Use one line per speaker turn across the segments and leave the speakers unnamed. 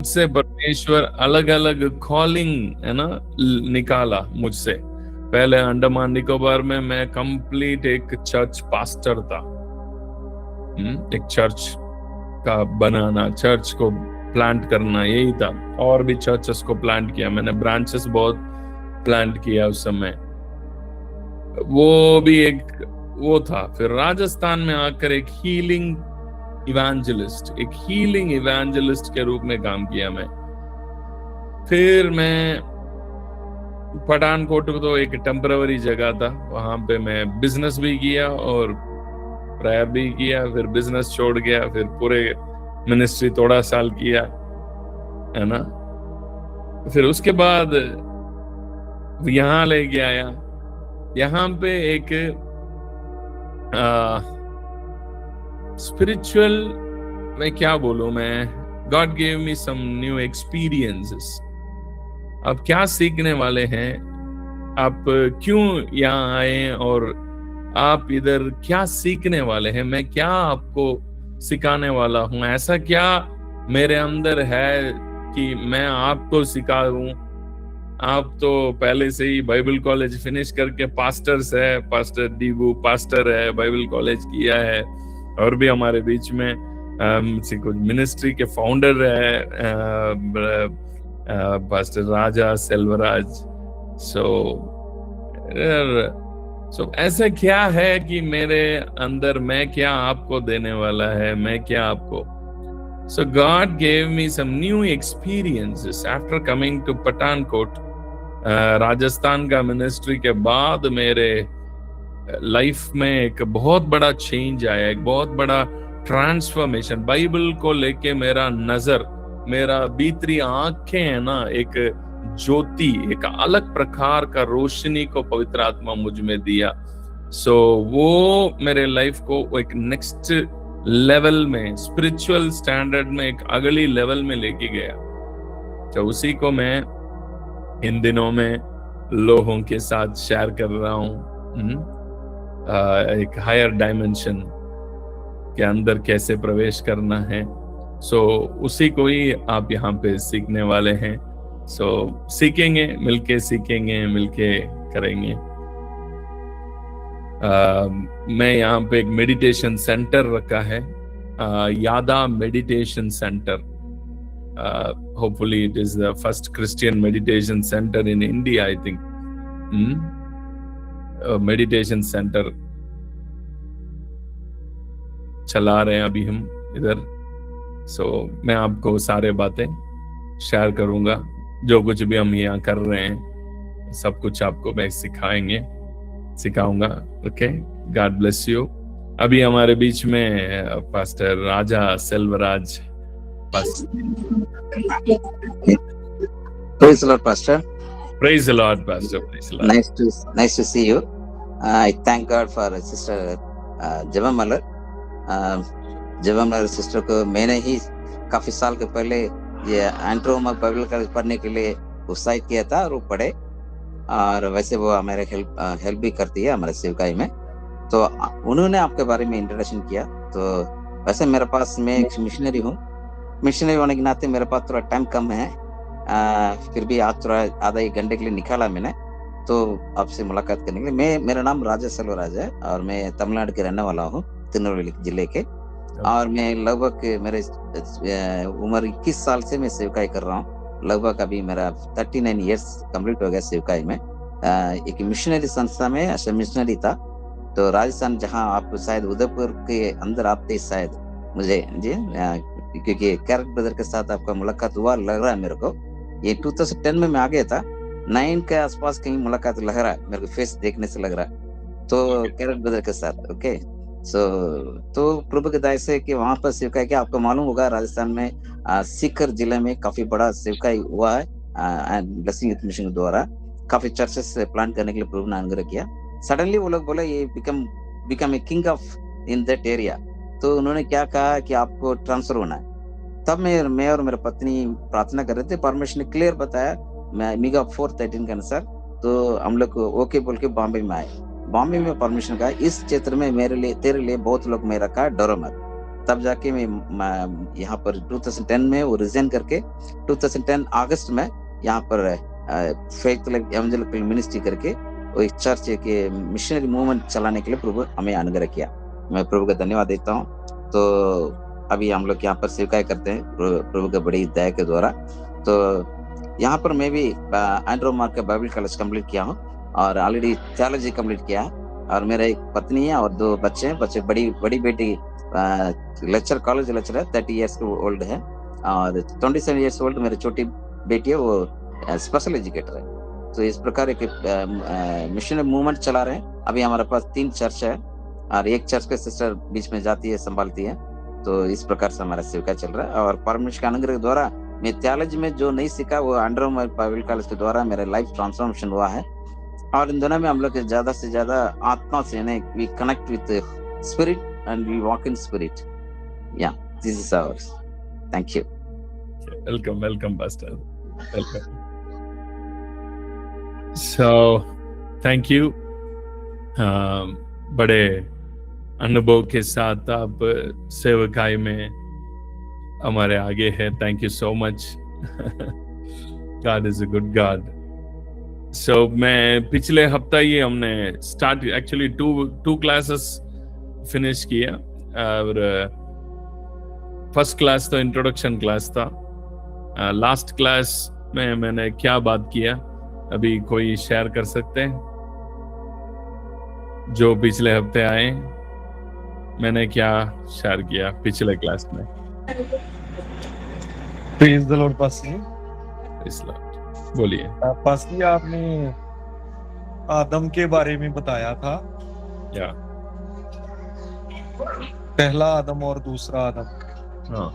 से परमेश्वर अलग अलग कॉलिंग है ना निकाला मुझसे। पहले अंडमान निकोबार में मैं कंप्लीट एक चर्च पास्टर था। एक चर्च का बनाना, चर्च को प्लांट करना, यही था। और भी चर्चेस को प्लांट किया मैंने, ब्रांचेस बहुत प्लांट किया उस समय। वो भी एक वो था। फिर राजस्थान में आकर एक हीलिंग इवेंजलिस्ट के रूप में काम किया मैं। फिर मैं पठानकोट तो एक टेम्पररी जगह था, वहां पे मैं बिजनेस भी किया और प्रेयर भी किया। फिर बिजनेस छोड़ गया, फिर पूरे मिनिस्ट्री थोड़ा साल किया, है ना। फिर उसके बाद यहाँ लेके आया। यहाँ पे एक स्पिरिचुअल, मैं क्या बोलूं, मैं God gave me some new experiences. अब क्या सीखने वाले हैं आप, क्यों यहाँ आए और आप इधर क्या सीखने वाले हैं, मैं क्या आपको सिखाने वाला हूं, ऐसा क्या मेरे अंदर है कि मैं आपको सिखा दूं। आप तो पहले से ही बाइबल कॉलेज फिनिश करके पास्टर्स है, पास्टर डीबू पास्टर है, बाइबल कॉलेज किया है। और भी हमारे बीच में कुछ मिनिस्ट्री के फाउंडर है, पास्टर राजा सेल्वराज। सो ऐसा क्या है कि मेरे अंदर मैं क्या आपको देने वाला है, मैं क्या आपको। So God gave me some new experiences after coming to Pathankot. Rajasthan का मिनिस्ट्री के बाद मेरे लाइफ में एक बहुत बड़ा चेंज आया, एक बहुत बड़ा ट्रांसफॉर्मेशन। बाइबल को लेके मेरा नजर, मेरा भीतरी आंखें है ना, एक ज्योति, एक अलग प्रकार का रोशनी को पवित्र आत्मा मुझ में दिया। सो वो मेरे लाइफ को एक नेक्स्ट लेवल में, स्पिरिचुअल स्टैंडर्ड में, एक अगली लेवल में लेके गया। तो उसी को मैं इन दिनों में लोगों के साथ शेयर कर रहा हूँ। एक हायर डायमेंशन के अंदर कैसे प्रवेश करना है। सो उसी को ही आप यहाँ पे सीखने वाले हैं। सो सीखेंगे, मिलके सीखेंगे, मिलके करेंगे। मैं यहाँ पे एक मेडिटेशन सेंटर रखा है, यादा meditation centre. Hopefully it is the first Christian meditation centre in India, I think. Meditation centre चला रहे हैं अभी हम इधर। सो मैं आपको सारे बातें शेयर करूंगा, जो कुछ भी हम यहाँ कर रहे हैं सब कुछ आपको मैं सिखाऊंगा। Okay, God bless you. अभी हमारे बीच में pastor Raja Selvaraj.
Praise the Lord, Pastor.
Praise the Lord, Pastor. Praise the Lord.
Nice to see you. I thank God for Sister Jawamalar. Jawamalar sister को मैंने ही काफी साल के पहले ये एंट्रोमा बाइबल कॉलेज पढ़ने के लिए उत्साहित किया था और वो पढ़े, और वैसे वो हमारे हेल्प भी करती है हमारे सेवकाई में। तो उन्होंने आपके बारे में इंट्रोडक्शन किया। तो वैसे मेरे पास, मैं एक मिशनरी हूँ, मिशनरी होने के नाते मेरे पास थोड़ा टाइम कम है, फिर भी आज थोड़ा आधा एक घंटे के लिए निकाला मैंने तो आपसे मुलाकात करने के लिए। मेरा नाम राजा सेल्वराज है और मैं तमिलनाडु के रहने वाला हूँ, तिरुनेलवेली जिले के। और मैं लगभग मेरे उम्र 21 साल से मैं सेवकाई कर रहा हूँ। लगभग अभी मेरा 39 इयर्स कंप्लीट हो गया सेवकाई में। एक मिशनरी संस्था में ऐसा मिशनरी था। तो राजस्थान, जहाँ आप शायद उदयपुर के अंदर आते शायद, मुझे जी क्योंकि कैरेट ब्रदर के साथ आपका मुलाकात हुआ लग रहा है मेरे को। ये 2010 में मैं आ गया था, 9 के आसपास कहीं मुलाकात लग रहा है मेरे को, फेस देखने से लग रहा है। तो कैरेट ब्रदर के साथ ओके। तो प्रभु के दया से कि वहां पर सेवकाई क्या आपको मालूम होगा, राजस्थान में सीकर जिले में काफी बड़ा सेवकाई हुआ है ब्लेसिंग यूथ मिशन द्वारा। काफी चर्चेस प्लांट करने के लिए प्रभु ने अनुग्रह किया। सडनली वो लोग बोले ये become a king of in that area. तो उन्होंने क्या कहा कि आपको ट्रांसफर होना है। तब मैं और मेरी पत्नी प्रार्थना कर रहे थे, परमेश्वर ने क्लियर बताया मैं मीगा 4:13 के अनुसार। तो हम लोग ओके बोल के बॉम्बे में आए। बॉम्बे में परमिशन का इस क्षेत्र में मेरे लिए, तेरे लिए बहुत लोग में रखा डोरमर। तब जाके मैं यहाँ पर 2010 में वो रिजाइन करके 2010 अगस्त में यहाँ पर फेथ एवेंजेलिकल मिनिस्ट्री करके वो एक चर्च के मिशनरी मूवमेंट चलाने के लिए प्रभु हमें अनुग्रह किया। मैं प्रभु का धन्यवाद देता हूँ। तो अभी हम लोग यहाँ पर सेवकाई करते हैं प्रभु के बड़ी दया के द्वारा। तो यहाँ पर मैं भी एंड्रो मार्क का बाइबल कॉलेज कंप्लीट किया हूँ और ऑलरेडी थियोलॉजी कंप्लीट किया है। और मेरा एक पत्नी है और 2 बच्चे हैं। बच्चे बड़ी बेटी कॉलेज लेक्चर है, 30 ईयर्स ओल्ड है, और 27 ईयर्स ओल्ड मेरी छोटी बेटी है, वो स्पेशल एजुकेटर है। तो इस प्रकार एक मिशनरी मूवमेंट चला रहे हैं। अभी हमारे पास 3 चर्च है और एक चर्च के सिस्टर बीच में जाती है, संभालती है। तो इस प्रकार से हमारा सेवका चल रहा है। और परमेश्वर के अनुग्रह के द्वारा मैं थियोलॉजी में जो नहीं सीखा वो एंड्रो मार्क बाइबल कॉलेज के द्वारा मेरा लाइफ ट्रांसफॉर्मेशन हुआ है। और इन दोनों में हम लोग ज्यादा से ज्यादा आत्मा से we connect with spirit and we walk in spirit. Yeah, this is ours. Thank you.
Welcome, Pastor. Welcome. So, thank you. बड़े अनुभव के साथ आप सेवकाई में हमारे आगे है। Thank you so much. God is a good God. So, मैं पिछले हफ्ता ही हमने start actually two classes finish किया। और फर्स्ट क्लास तो इंट्रोडक्शन क्लास था। लास्ट क्लास में मैंने क्या बात किया अभी कोई शेयर कर सकते हैं? जो पिछले हफ्ते आए, मैंने क्या शेयर किया पिछले क्लास में?
Praise the Lord pastor.
बोलिए
पास्टर, आपने आदम के बारे में बताया था,
या
पहला आदम और दूसरा आदम।
हाँ,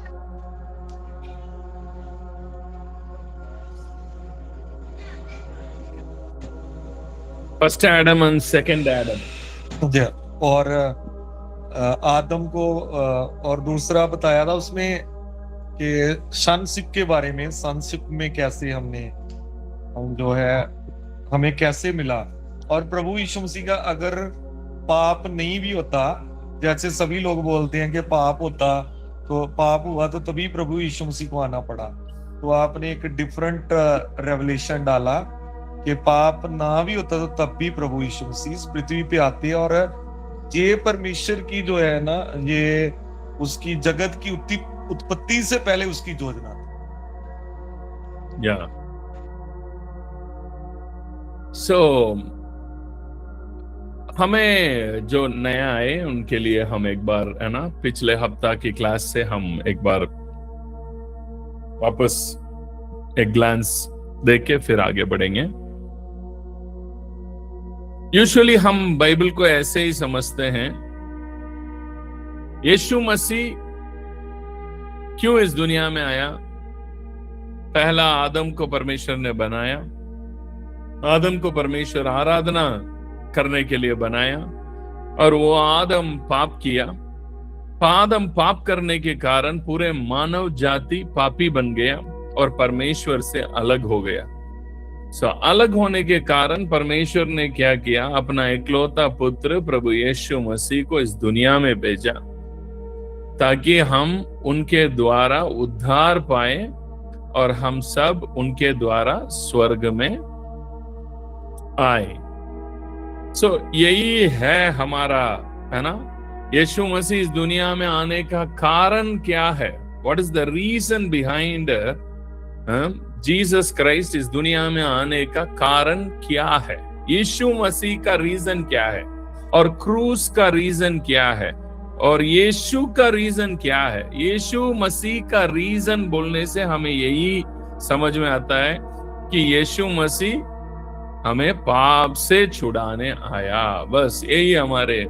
first Adam and second Adam.
और आदम को और दूसरा बताया था उसमें कि संसिक के बारे में, संसिक में कैसे हम जो है हमें कैसे मिला। और प्रभु यीशु मसीह का अगर पाप नहीं भी होता, जैसे सभी लोग बोलते हैं कि पाप हुआ तो तभी प्रभु यीशु मसीह को आना पड़ा। तो आपने एक डिफरेंट रेवलेशन डाला कि पाप ना भी होता तो तब भी प्रभु यीशु मसीह इस पृथ्वी पे आते। और ये परमेश्वर की जो है ना, ये उसकी जगत की उत्पत्ति से पहले उसकी योजना थी।
या सो हमें जो नया आए उनके लिए हम एक बार, है ना, पिछले हफ्ता की क्लास से हम एक बार वापस एक ग्लांस देख के फिर आगे बढ़ेंगे। यूजुअली हम बाइबल को ऐसे ही समझते हैं, यीशु मसीह क्यों इस दुनिया में आया? पहला आदम को परमेश्वर ने बनाया, आदम को परमेश्वर आराधना करने के लिए बनाया, और वो आदम पाप किया। आदम पाप करने के कारण पूरे मानव जाति पापी बन गया और परमेश्वर से अलग हो गया। अलग होने के कारण परमेश्वर ने क्या किया? अपना इकलौता पुत्र प्रभु यीशु मसीह को इस दुनिया में भेजा ताकि हम उनके द्वारा उद्धार पाए और हम सब उनके द्वारा स्वर्ग में आए। यही है हमारा, है ना, यीशु मसीह इस दुनिया में आने का कारण क्या है? What is the reason behind Jesus Christ इस दुनिया में आने का कारण क्या है? यीशु मसीह का रीजन क्या है? और क्रूस का रीजन क्या है? और यीशु का रीजन क्या है? यीशु मसीह का रीजन बोलने से हमें यही समझ में आता है कि यीशु मसीह हमें पाप से छुड़ाने आया। बस यही हमारे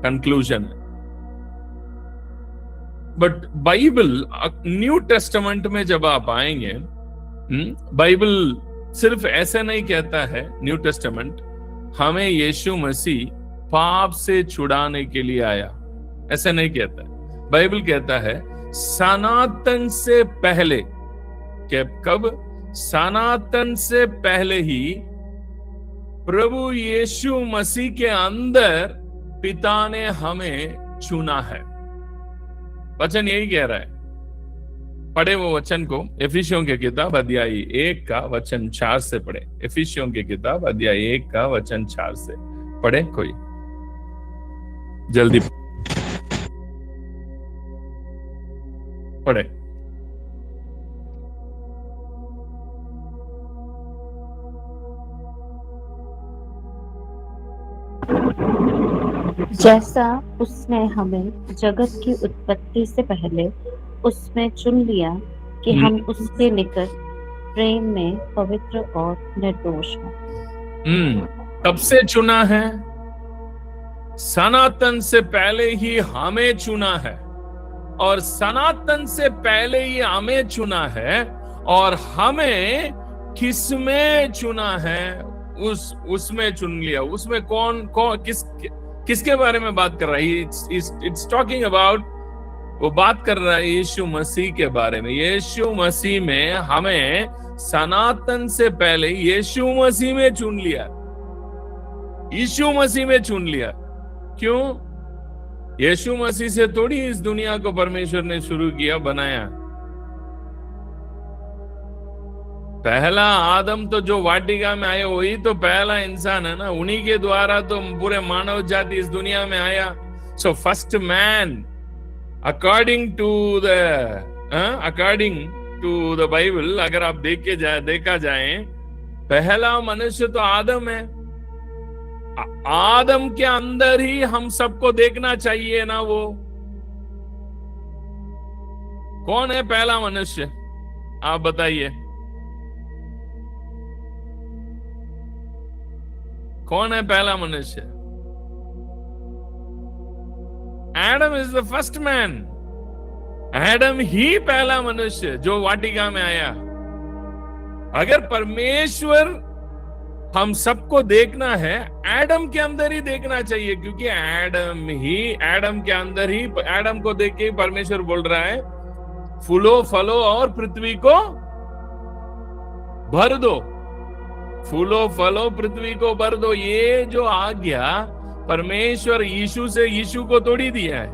कंक्लूजन है। बट बाइबल, न्यू टेस्टामेंट में जब आप आएंगे, बाइबल सिर्फ ऐसा नहीं कहता है, न्यू टेस्टामेंट हमें यीशु मसीह पाप से छुड़ाने के लिए आया, ऐसा नहीं कहता है। बाइबल कहता है सनातन से पहले, कब? सनातन से पहले ही प्रभु यीशु मसीह के अंदर पिता ने हमें चुना है। वचन यही कह रहा है। पढ़े वो वचन को, एफिसियों की किताब अध्याय 1 का वचन 4 से पढ़े। एफिसियों की किताब अध्याय 1 का वचन 4 से पढ़े। कोई जल्दी पढ़े।
जैसा उसने हमें जगत की उत्पत्ति से पहले उसमें चुन लिया कि हम उसके निकट प्रेम में पवित्र और निर्दोष हों।
कब से चुना है? सनातन से पहले ही हमें चुना है, और सनातन से पहले ही हमें चुना है, और हमें किसमें चुना है? उसमें चुन लिया। उसमें कौन किसके बारे में बात कर रहा है? इट्स टॉकिंग अबाउट, वो बात कर रहा है यीशु मसीह के बारे में। यीशु मसीह में हमें सनातन से पहले यीशु मसीह में चुन लिया। यीशु मसीह में चुन लिया। क्यों? यीशु मसीह से थोड़ी इस दुनिया को परमेश्वर ने शुरू किया, बनाया। पहला आदम तो जो वाटिका में आया वही तो पहला इंसान है ना। उन्हीं के द्वारा तो पूरे मानव जाति इस दुनिया में आया। So first man according to the Bible, अगर आप देखा जाए, पहला मनुष्य तो आदम है। आदम के अंदर ही हम सबको देखना चाहिए ना। वो कौन है पहला मनुष्य? आप बताइए, कौन है पहला मनुष्य? Adam is the first man. Adam ही पहला मनुष्य जो वाटिका में आया। अगर परमेश्वर हम सबको देखना है, एडम के अंदर ही देखना चाहिए, क्योंकि एडम के अंदर ही, एडम को देख के परमेश्वर बोल रहा है, फूलो फलो और पृथ्वी को भर दो। फूलो फलो पृथ्वी को भर दो। ये जो आज्ञा परमेश्वर यीशु को तोड़ी दिया है,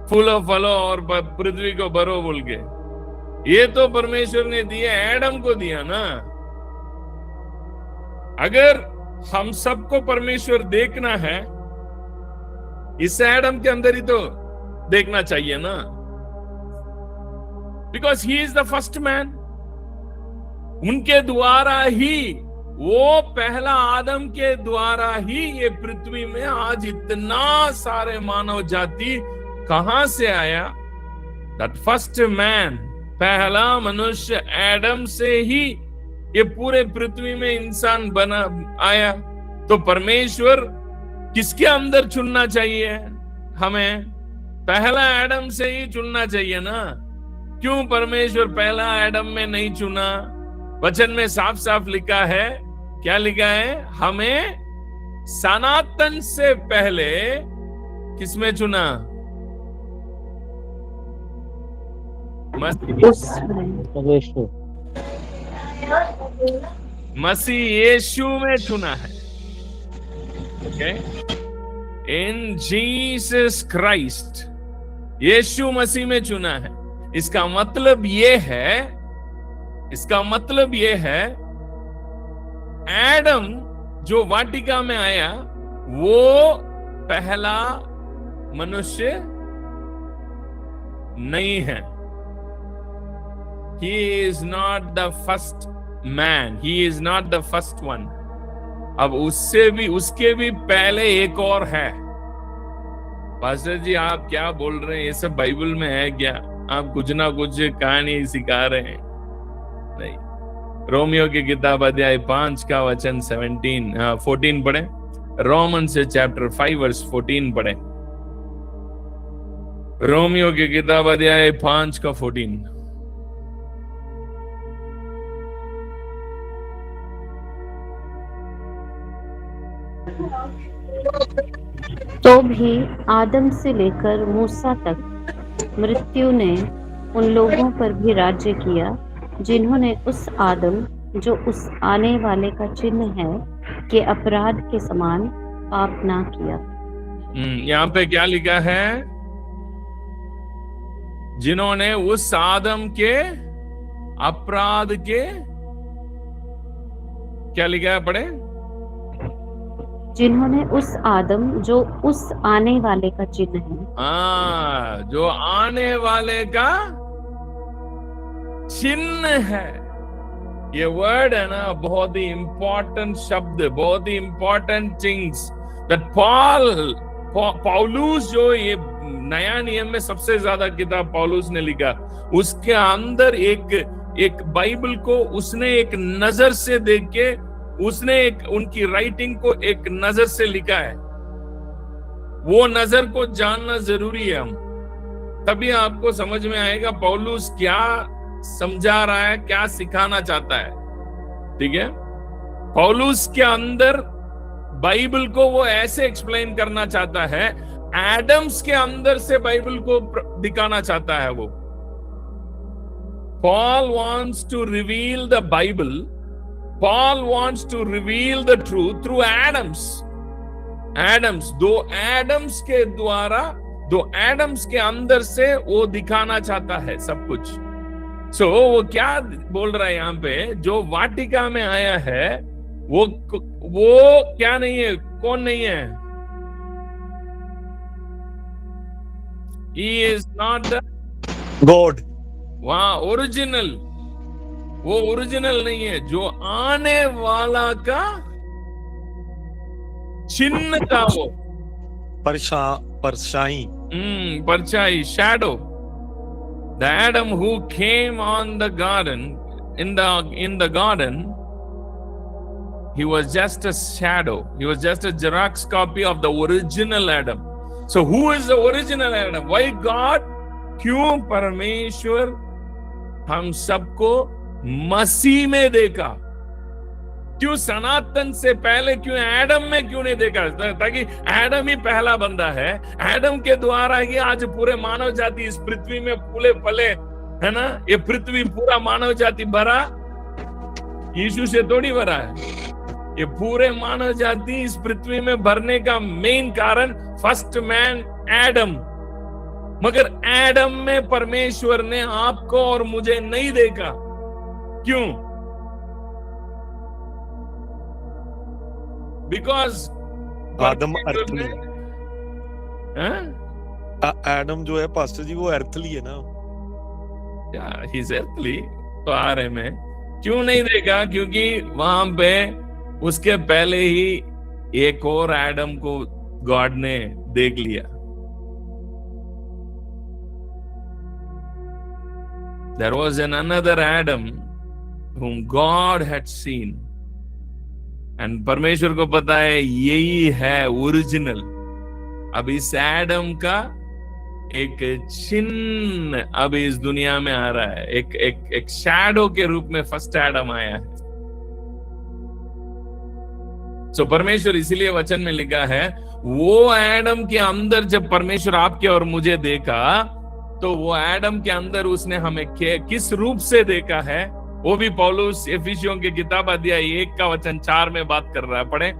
फूलो फलो और पृथ्वी को भरो बोल के। ये तो परमेश्वर ने दिया, एडम को दिया ना। अगर हम सबको परमेश्वर देखना है, इस एडम के अंदर ही तो देखना चाहिए ना, because he is the first man. उनके द्वारा ही, वो पहला आदम के द्वारा ही ये पृथ्वी में आज इतना सारे मानव जाति कहां से आया? दैट फर्स्ट मैन, पहला मनुष्य एडम से ही ये पूरे पृथ्वी में इंसान बना आया। तो परमेश्वर किसके अंदर चुनना चाहिए? हमें पहला एडम से ही चुनना चाहिए ना। क्यों परमेश्वर पहला एडम में नहीं चुना? वचन में साफ साफ लिखा है, क्या लिखा है? हमें सनातन से पहले किसमें चुना? मसीह यीशु में चुना है। ओके, इन जीसस क्राइस्ट, यीशु मसीह में चुना है। इसका मतलब ये है एडम जो वाटिका में आया वो पहला मनुष्य नहीं है। He is not the first man. He is not the first one. अब उसके भी पहले एक और है। पास्टर जी आप क्या बोल रहे हैं? ये सब बाइबल में है क्या? आप कुछ ना कुछ कहानी सिखा रहे हैं। नहीं, रोमियो की किताब अध्याय 5 का वचन 14 पढ़े। रोमन से चैप्टर 5 वर्स 14 पढ़े। रोमियो की किताब अध्याय 5 का 14।
तो भी आदम से लेकर मूसा तक मृत्यु ने उन लोगों पर भी राज्य किया जिन्होंने उस आदम जो उस आने वाले का चिन्ह है के अपराध के समान पाप ना किया।
यहाँ पे क्या लिखा है? जिन्होंने उस आदम के अपराध के, क्या लिखा है पढ़े?
जिन्होंने उस आदम जो उस आने वाले का चिन्ह है,
हाँ, जो आने वाले का चिन्ह है। ये वर्ड है ना, बहुत ही इंपॉर्टेंट शब्द, बहुत ही इंपॉर्टेंट थिंग्स दैट पौलुस, जो ये नया नियम में सबसे ज्यादा किताब पौलुस ने लिखा, उसके अंदर एक बाइबल को उसने एक नजर से देख के, उसने एक उनकी राइटिंग को एक नजर से लिखा है। वो नजर को जानना जरूरी है, हम तभी आपको समझ में आएगा पौलुस क्या समझा रहा है, क्या सिखाना चाहता है। ठीक है, पौलुस के अंदर बाइबल को वो ऐसे एक्सप्लेन करना चाहता है, एडम्स के अंदर से बाइबल को दिखाना चाहता है वो। Paul wants to reveal the Bible. Paul wants to reveal the truth through Adams. दो एडम्स के द्वारा, दो एडम्स के अंदर से वो दिखाना चाहता है सब कुछ। वो क्या बोल रहा है यहाँ पे, जो वाटिका में आया है वो क्या नहीं है, कौन नहीं है? He is not the
God.
वहां ओरिजिनल, वो ओरिजिनल नहीं है, जो आने वाला का चिन्ह था वो,
परछाई,
परछाई, shadow. The Adam who came on the garden, in the garden, he was just a shadow. He was just a Xerox copy of the original Adam. So who is the original Adam? Why God? क्यों परमेश्वर हम सबको मसीह में देखा? क्यों सनातन से पहले क्यों एडम में क्यों नहीं देखा? ताकि एडम ही पहला बंदा है, एडम के द्वारा ही आज पूरे मानव जाति इस पृथ्वी में फूले फले, है ना। ये पृथ्वी पूरा मानव जाति भरा यीशु से थोड़ी भरा है। ये पूरे मानव जाति इस पृथ्वी में भरने का मेन कारण फर्स्ट मैन एडम। मगर एडम में परमेश्वर ने आपको और मुझे नहीं देखा। क्यों? बिकॉज
आदम अर्थली, एडम जो है पास्टर जी वो अर्थली है ना,
ही इज अर्थली। तो आ रहे में क्यों नहीं देखा? क्योंकि वहां पे उसके पहले ही एक और एडम को गॉड ने देख लिया। There was another Adam whom God had seen. And परमेश्वर को पता है यही है ओरिजिनल। अब इस एडम का एक चिन्ह अब इस दुनिया में आ रहा है, एक शैडो के रूप में फर्स्ट एडम आया है। सो परमेश्वर इसीलिए वचन में लिखा है, वो एडम के अंदर जब परमेश्वर आपके और मुझे देखा, तो वो एडम के अंदर उसने हमें किस रूप से देखा है, वो भी पौलुस एफिसियों की किताब अध्याय 1 का वचन 4 में बात कर रहा है। पढ़े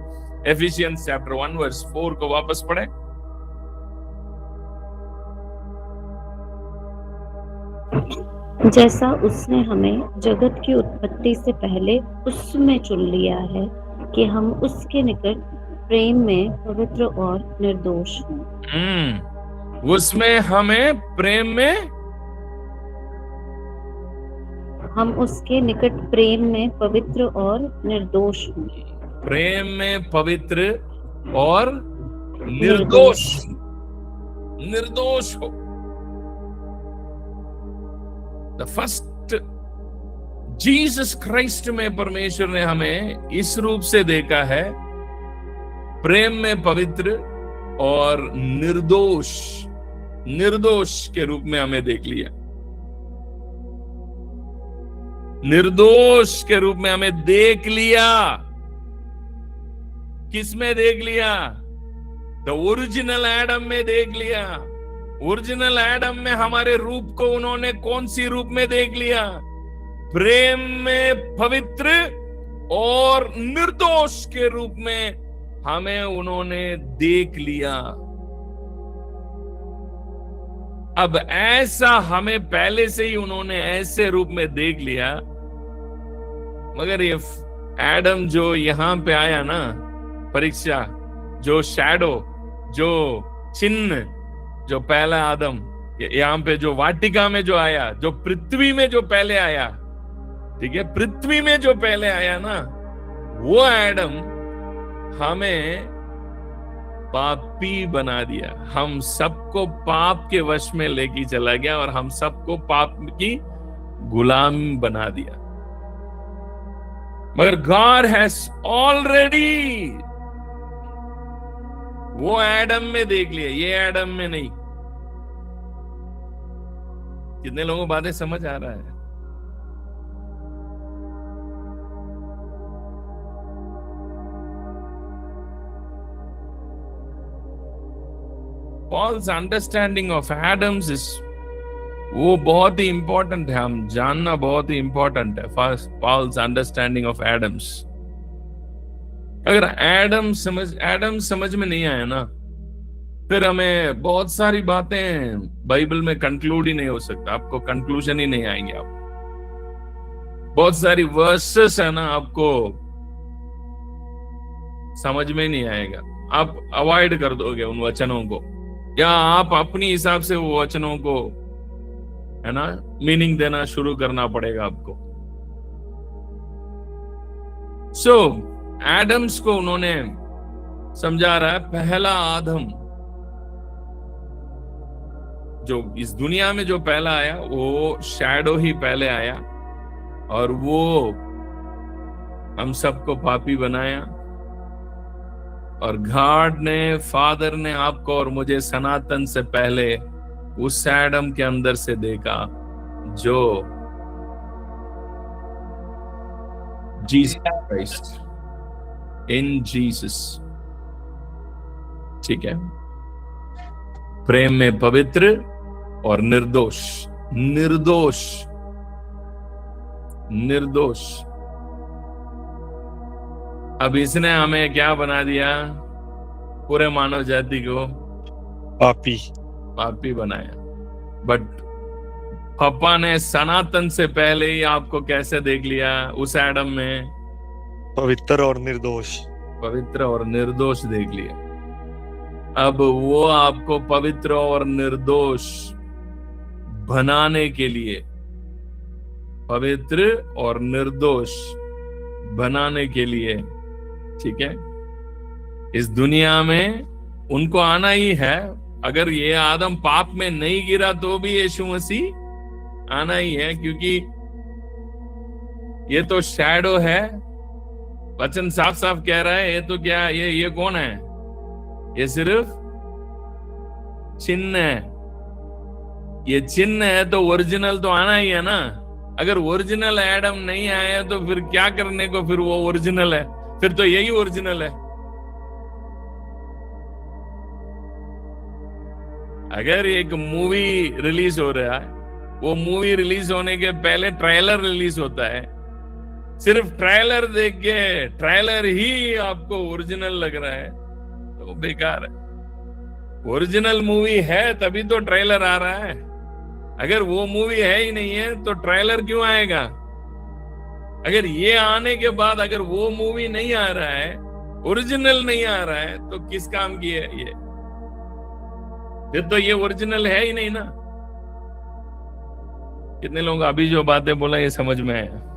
एफिशियंस चैप्टर 1 वर्स 4 को वापस पढ़े।
जैसा उसने हमें जगत की उत्पत्ति से पहले उसमें चुन लिया है कि हम उसके निकट प्रेम में पवित्र और निर्दोष हों।
उसमें हमें प्रेम में,
हम उसके निकट प्रेम में पवित्र और निर्दोष हों।
प्रेम में पवित्र और निर्दोष, निर्दोष हो। द फर्स्ट जीसस क्राइस्ट में परमेश्वर ने हमें इस रूप से देखा है, प्रेम में पवित्र और निर्दोष, निर्दोष के रूप में हमें देख लिया। निर्दोष के रूप में हमें देख लिया। किसमें देख लिया? द ओरिजिनल एडम में देख लिया। ओरिजिनल एडम में हमारे रूप को उन्होंने कौन सी रूप में देख लिया? प्रेम में पवित्र और निर्दोष के रूप में हमें उन्होंने देख लिया। अब ऐसा हमें पहले से ही उन्होंने ऐसे रूप में देख लिया, मगर ये एडम जो यहां पे आया ना, परीक्षा, जो शैडो, जो चिन्ह, जो पहला आदम यहाँ पे जो वाटिका में जो आया, जो पृथ्वी में जो पहले आया, ठीक है, पृथ्वी में जो पहले आया ना, वो एडम हमें पापी बना दिया, हम सबको पाप के वश में लेके चला गया और हम सबको पाप की गुलाम बना दिया। मगर गॉड हैज ऑलरेडी वो एडम में देख लिया, ये एडम में नहीं। कितने लोगों को बातें समझ आ रहा है? Paul's understanding of Adams is वो बहुत ही इंपॉर्टेंट है, हम जानना बहुत ही इंपॉर्टेंट है। First Paul's understanding of Adams। अगर एडम समझ में नहीं आया ना, फिर हमें बहुत सारी बातें बाइबल में कंक्लूड ही नहीं हो सकता, आपको कंक्लूजन ही नहीं आएंगे। आप बहुत सारी वर्सेस है ना, आपको समझ में नहीं आएगा, आप अवॉइड कर दोगे उन वचनों को, या आप अपनी हिसाब से वो वचनों को है ना मीनिंग देना शुरू करना पड़ेगा आपको। सो एडम्स को उन्होंने समझा रहा है, पहला आदम जो इस दुनिया में जो पहला आया, वो शैडो ही पहले आया और वो हम सबको पापी बनाया। और गॉड ने, फादर ने आपको और मुझे सनातन से पहले उस एडम के अंदर से देखा जो जीसस क्राइस्ट, इन जीसस, ठीक है, प्रेम में पवित्र और निर्दोष, निर्दोष, निर्दोष। अब इसने हमें क्या बना दिया? पूरे मानव जाति को
पापी,
पापी बनाया। बट पापा ने सनातन से पहले ही आपको कैसे देख लिया? उस एडम में
पवित्र और निर्दोष,
पवित्र और निर्दोष देख लिया। अब वो आपको पवित्र और निर्दोष बनाने के लिए, पवित्र और निर्दोष बनाने के लिए, ठीक है, इस दुनिया में उनको आना ही है। अगर ये आदम पाप में नहीं गिरा तो भी यीशु मसीह आना ही है, क्योंकि ये तो शैडो है। वचन साफ साफ कह रहा है, ये तो क्या, ये कौन है? ये सिर्फ चिन्ह है। ये चिन्ह है तो ओरिजिनल तो आना ही है ना। अगर ओरिजिनल एडम नहीं आया तो फिर क्या करने को, फिर वो ओरिजिनल है, फिर तो यही ओरिजिनल है। अगर एक मूवी रिलीज हो रहा है, वो मूवी रिलीज होने के पहले ट्रेलर रिलीज होता है, सिर्फ ट्रेलर देख के, ट्रेलर ही आपको ओरिजिनल लग रहा है तो बेकार है। ओरिजिनल मूवी है तभी तो ट्रेलर आ रहा है। अगर वो मूवी है ही नहीं है तो ट्रेलर क्यों आएगा? अगर ये आने के बाद अगर वो मूवी नहीं आ रहा है, ओरिजिनल नहीं आ रहा है, तो किस काम की है ये? फिर तो ये ओरिजिनल है ही नहीं ना। कितने लोग अभी जो बातें बोला ये समझ में आया?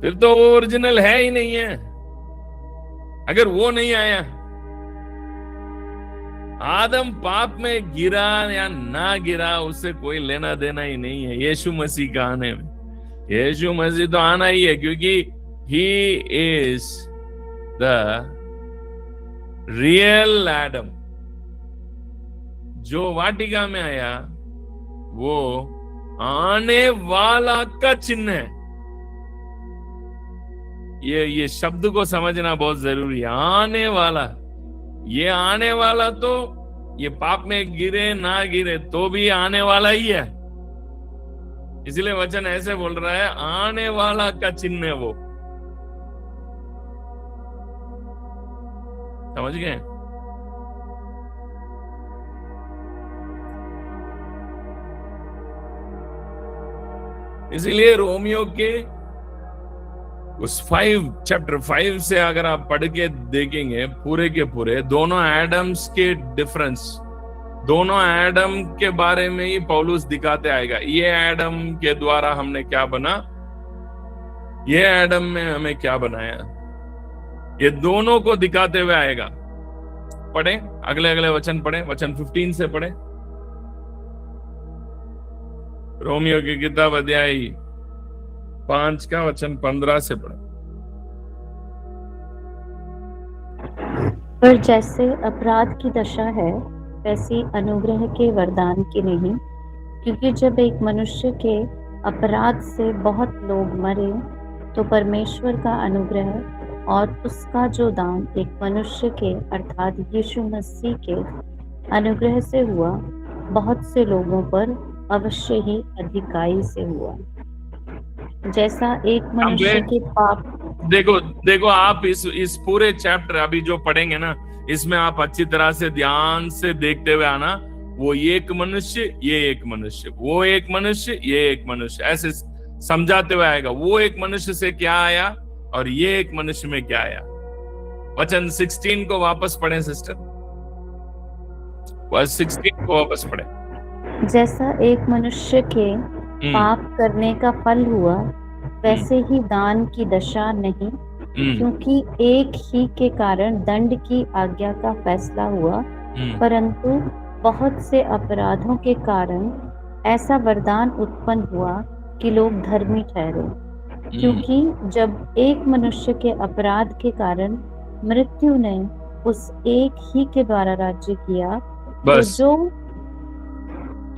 फिर तो वो ओरिजिनल है ही नहीं है। अगर वो नहीं आया, आदम पाप में गिरा या ना गिरा, उससे कोई लेना देना ही नहीं है यीशु मसीह का आने में। यीशु मसीह तो आना ही है, क्योंकि he is the real Adam. जो वाटिका में आया वो आने वाला का चिन्ह है। ये शब्द को समझना बहुत जरूरी है। आने वाला, ये आने वाला तो ये पाप में गिरे ना गिरे तो भी आने वाला ही है। इसलिए वचन ऐसे बोल रहा है, आने वाला का चिन्ह है वो। समझ गए? इसीलिए रोमियो के उस चैप्टर 5 से अगर आप पढ़ के देखेंगे पूरे के पूरे, दोनों एडम्स के डिफरेंस, दोनों एडम के बारे में ही पौलुस दिखाते आएगा। ये एडम के द्वारा हमने क्या बना, ये एडम में हमें क्या बनाया, ये दोनों को दिखाते हुए आएगा। पढ़े अगले अगले वचन पढ़े, वचन 15 से पढ़े, रोमियो की किताब अध्याय 5 का वचन 15 से पढ़े।
पर जैसे अपराध की दशा है वैसी अनुग्रह के वरदान की नहीं, क्योंकि जब एक मनुष्य के अपराध से बहुत लोग मरे तो परमेश्वर का अनुग्रह और उसका जो दान एक मनुष्य के अर्थात यीशु मसीह के अनुग्रह से हुआ, बहुत से लोगों पर अवश्य ही अधिकाई से हुआ। जैसा एक मनुष्य के पाप,
देखो आप इस पूरे चैप्टर अभी जो पढ़ेंगे ना, इसमें आप अच्छी तरह से ध्यान से देखते हुए आना, वो एक मनुष्य, ये एक मनुष्य, वो एक मनुष्य, ये एक मनुष्य, ऐसे समझाते हुए आएगा। वो एक मनुष्य से क्या आया और ये एक मनुष्य में क्या आया। वचन 16 को वापस पढ़ें सिस्टर, वर्स 16 को वापस पढ़ें।
जैसा एक मनुष्य के पाप करने का फल हुआ, वैसे ही दान की दशा नहीं, क्योंकि एक ही के कारण दंड की आज्ञा का फैसला हुआ, परंतु बहुत से अपराधों के कारण ऐसा वरदान उत्पन्न हुआ कि लोग धर्मी ठहरे। क्योंकि जब एक मनुष्य के अपराध के कारण मृत्यु ने उस एक ही के द्वारा राज्य किया,
बस
तो जो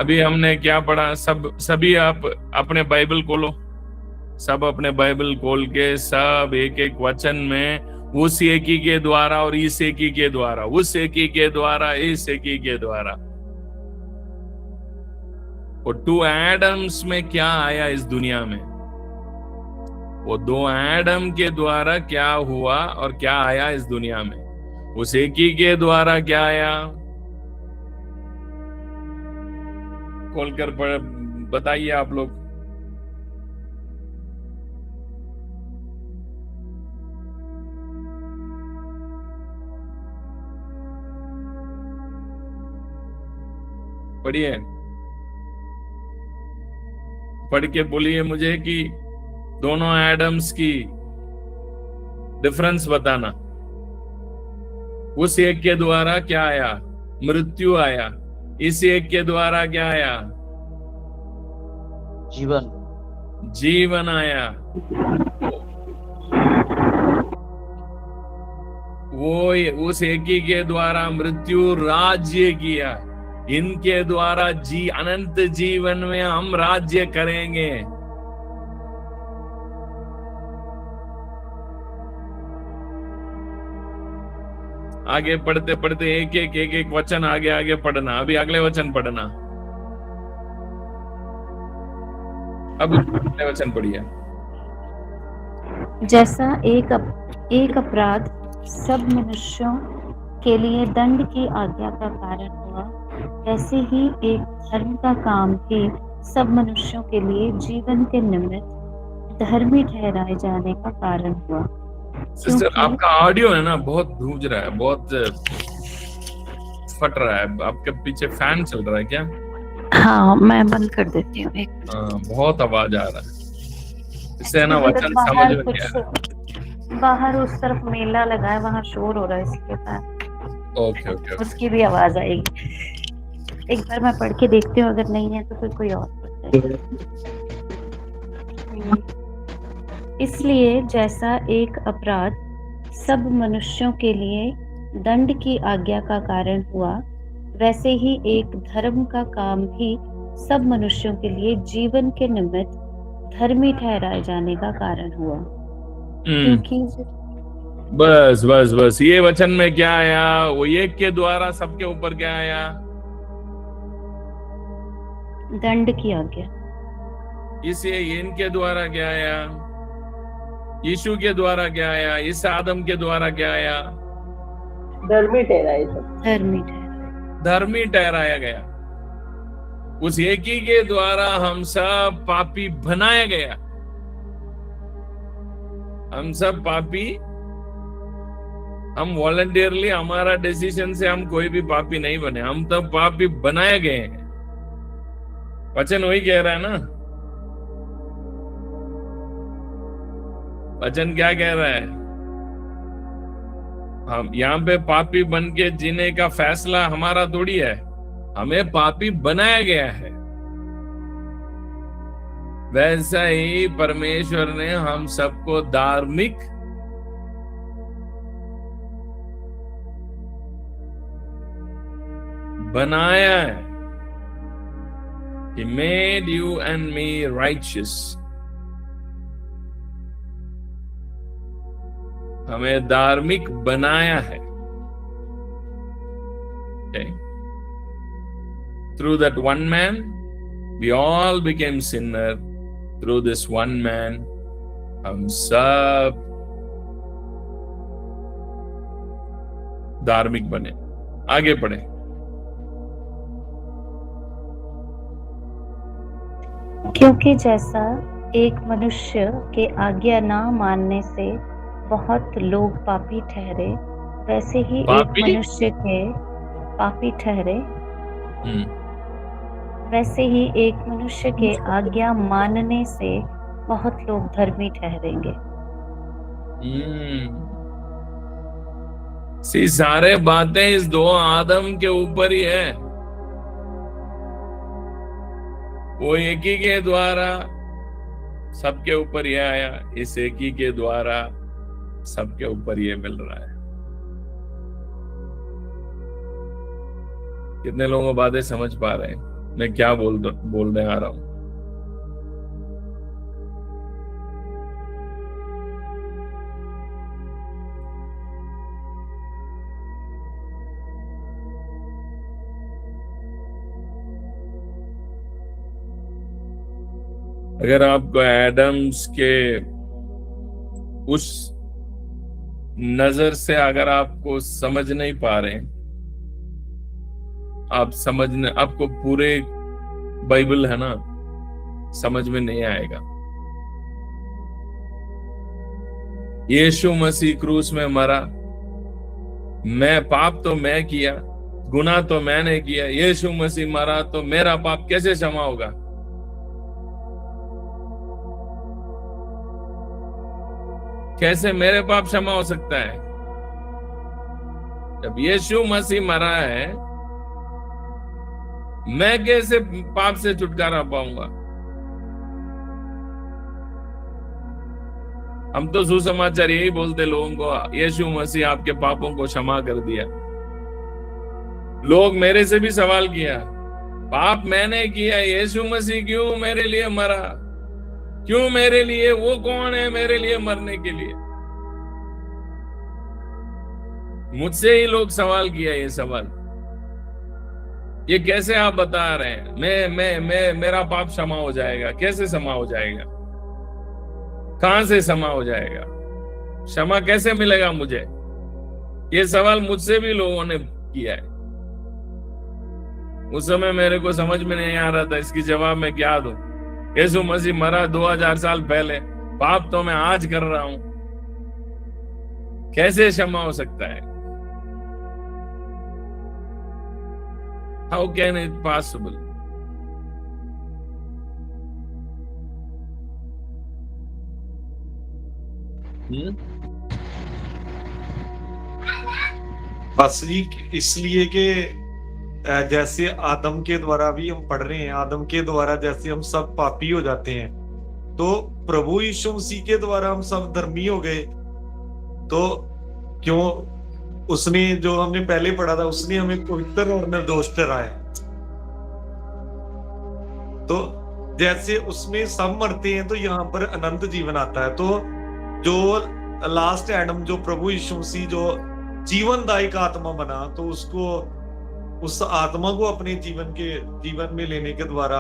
अभी हमने क्या पढ़ा, सभी आप अपने बाइबल खोलो, सब अपने बाइबल खोल के सब एक एक वचन में उस एक ही के द्वारा और इस एक ही के द्वारा, उस एक ही के द्वारा, इस एक ही के द्वारा, वो 2 एडम्स में क्या आया इस दुनिया में, वो 2 एडम के द्वारा क्या हुआ और क्या आया इस दुनिया में, उस एक ही के द्वारा क्या आया, खोलकर बताइए आप लोग। पढ़िए, पढ़ के बोलिए मुझे कि दोनों एडम्स की डिफरेंस बताना। उस एक के द्वारा क्या आया, मृत्यु आया, इस एक के द्वारा क्या आया, जीवन आया। वो उस एक ही के द्वारा मृत्यु राज्य किया, इनके द्वारा अनंत जीवन में हम राज्य करेंगे। आगे पढ़ते पढ़ते एक एक वचन आगे पढ़ना। अभी अगले वचन पढ़ना, अब अगले वचन पढ़िए।
जैसा एक अपराध सब मनुष्यों के लिए दंड की आज्ञा का कारण हुआ, वैसे ही एक धर्म का काम भी सब मनुष्यों के लिए जीवन के निमित्त धर्मी ठहराए जाने का कारण हुआ।
सिस्टर आपका ऑडियो है ना बहुत गूंज रहा है, बहुत फट रहा है, आपके पीछे फैन चल रहा है क्या?
हाँ, मैं बंद कर देती हूँ।
बहुत आवाज आ रहा है, इससे ना वचन समझ में नहीं आ रहा।
बाहर उस तरफ मेला लगा है, वहाँ शोर हो रहा है, इसके पास
ओके
उसकी भी आवाज आएगी। एक बार मैं पढ़ के देखती हूँ, अगर नहीं है तो फिर कोई और पढ़ता है। इसलिए जैसा एक अपराध सब मनुष्यों के लिए दंड की आज्ञा का कारण हुआ, वैसे ही एक धर्म का काम भी सब मनुष्यों के लिए जीवन के निमित्त धर्मी ठहराए जाने का कारण हुआ। क्योंकि
बस ये वचन में क्या आया, वो एक के द्वारा सबके ऊपर क्या आया,
दंड की आज्ञा।
इसे इनके द्वारा क्या आया, यीशु के द्वारा क्या आया, इस आदम के द्वारा क्या आया,
धर्मी ठहराया गया।
उस एक ही के द्वारा हम सब पापी बनाया गया। हम सब पापी, हम वॉलंटियरली, हमारा डिसीजन से हम कोई भी पापी नहीं बने, हम तब पापी बनाए गए हैं। वचन वही कह रहा है ना। वचन क्या कह रहा है? हम यहाँ पे पापी बन के जीने का फैसला हमारा थोड़ी है, हमें पापी बनाया गया है। वैसा ही परमेश्वर ने हम सबको धार्मिक बनाया है। He made you and me righteous. हमें धार्मिक बनाया है। Okay. Through that one man, we all became sinner. Through this one man, हम सब धार्मिक बने। आगे बढ़े।
क्योंकि जैसा एक मनुष्य के आज्ञा ना मानने से बहुत लोग पापी ठहरे, वैसे ही एक मनुष्य के पापी ठहरे, वैसे ही एक मनुष्य के आज्ञा मानने से बहुत लोग धर्मी ठहरेंगे।
सारे बातें इस दो आदम के ऊपर ही है। वो एक ही के द्वारा सबके ऊपर ये आया, इस एक ही के द्वारा सबके ऊपर ये मिल रहा है। कितने लोगों को बातें समझ पा रहे हैं मैं क्या बोलने आ रहा हूं? अगर आपको एडम्स के उस नजर से अगर आपको समझ नहीं पा रहे, आप समझने, आपको पूरे बाइबल है ना समझ में नहीं आएगा। यीशु मसीह क्रूस में मरा, मैं पाप तो मैं किया, गुनाह तो मैंने किया, यीशु मसीह मरा तो मेरा पाप कैसे क्षमा होगा? कैसे मेरे पाप क्षमा हो सकता है? जब यीशु मसीह मरा है, मैं कैसे पाप से छुटकारा पाऊंगा? हम तो सुसमाचार यही बोलते लोगों को, यीशु मसीह आपके पापों को क्षमा कर दिया। लोग मेरे से भी सवाल किया, पाप मैंने किया, यीशु मसीह क्यों मेरे लिए मरा? क्यों मेरे लिए? वो कौन है मेरे लिए मरने के लिए? मुझसे ही लोग सवाल किया ये सवाल। ये कैसे आप बता रहे हैं मैं मेरा पाप क्षमा हो जाएगा? कैसे क्षमा हो जाएगा? कहां से क्षमा हो जाएगा? क्षमा कैसे मिलेगा मुझे? ये सवाल मुझसे भी लोगों ने किया है। उस समय मेरे को समझ में नहीं आ रहा था इसकी जवाब मैं क्या दूं। यीशु मसीह मरा 2000 साल पहले, पाप तो मैं आज कर रहा हूं, कैसे क्षमा हो सकता है? How can it possible?
बस जी इसलिए कि जैसे आदम के द्वारा भी हम पढ़ रहे हैं, आदम के द्वारा जैसे हम सब पापी हो जाते हैं, तो प्रभु यीशु मसीह के द्वारा हम सब धर्मी हो गए। तो क्यों उसने, जो हमने पहले पढ़ा था, उसने हमें पवित्र और निर्दोष ठहराया। तो जैसे उसमें सब मरते हैं तो यहाँ पर अनंत जीवन आता है। तो जो लास्ट एडम, जो प्रभु यीशु मसीह जो जीवनदायक आत्मा बना, तो उसको, उस आत्मा को अपने जीवन में लेने के द्वारा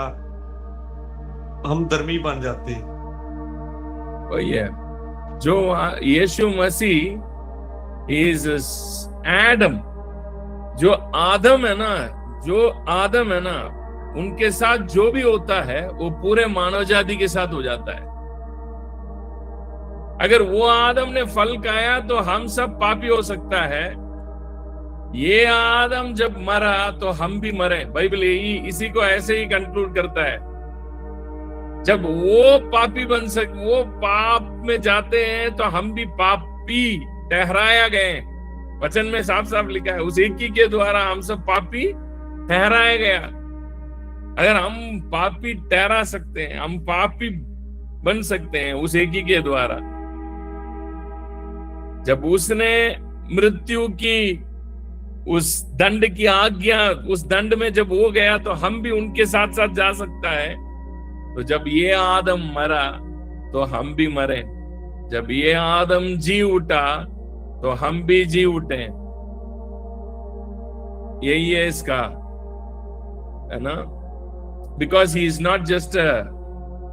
हम धर्मी बन जाते हैं।
वही है जो यीशु मसीह इज एडम, जो आदम है ना, उनके साथ जो भी होता है वो पूरे मानव जाति के साथ हो जाता है। अगर वो आदम ने फल खाया तो हम सब पापी हो सकता है। ये आदम जब मरा तो हम भी मरे। बाइबल इसी को ऐसे ही कंक्लूड करता है। जब वो पापी वो पाप में जाते हैं तो हम भी पापी ठहराया गए। वचन में साफ साफ लिखा है, उस एक ही के द्वारा हम सब पापी ठहराया गया। अगर हम पापी ठहरा सकते हैं, हम पापी बन सकते हैं उस एक ही के द्वारा। जब उसने मृत्यु की उस दंड की आज्ञा, उस दंड में जब वो गया तो हम भी उनके साथ साथ जा सकता है। तो जब ये आदम मरा तो हम भी मरे। जब ये आदम जी उठा तो हम भी जी उठे। यही है इसका, है ना? Because he is not just a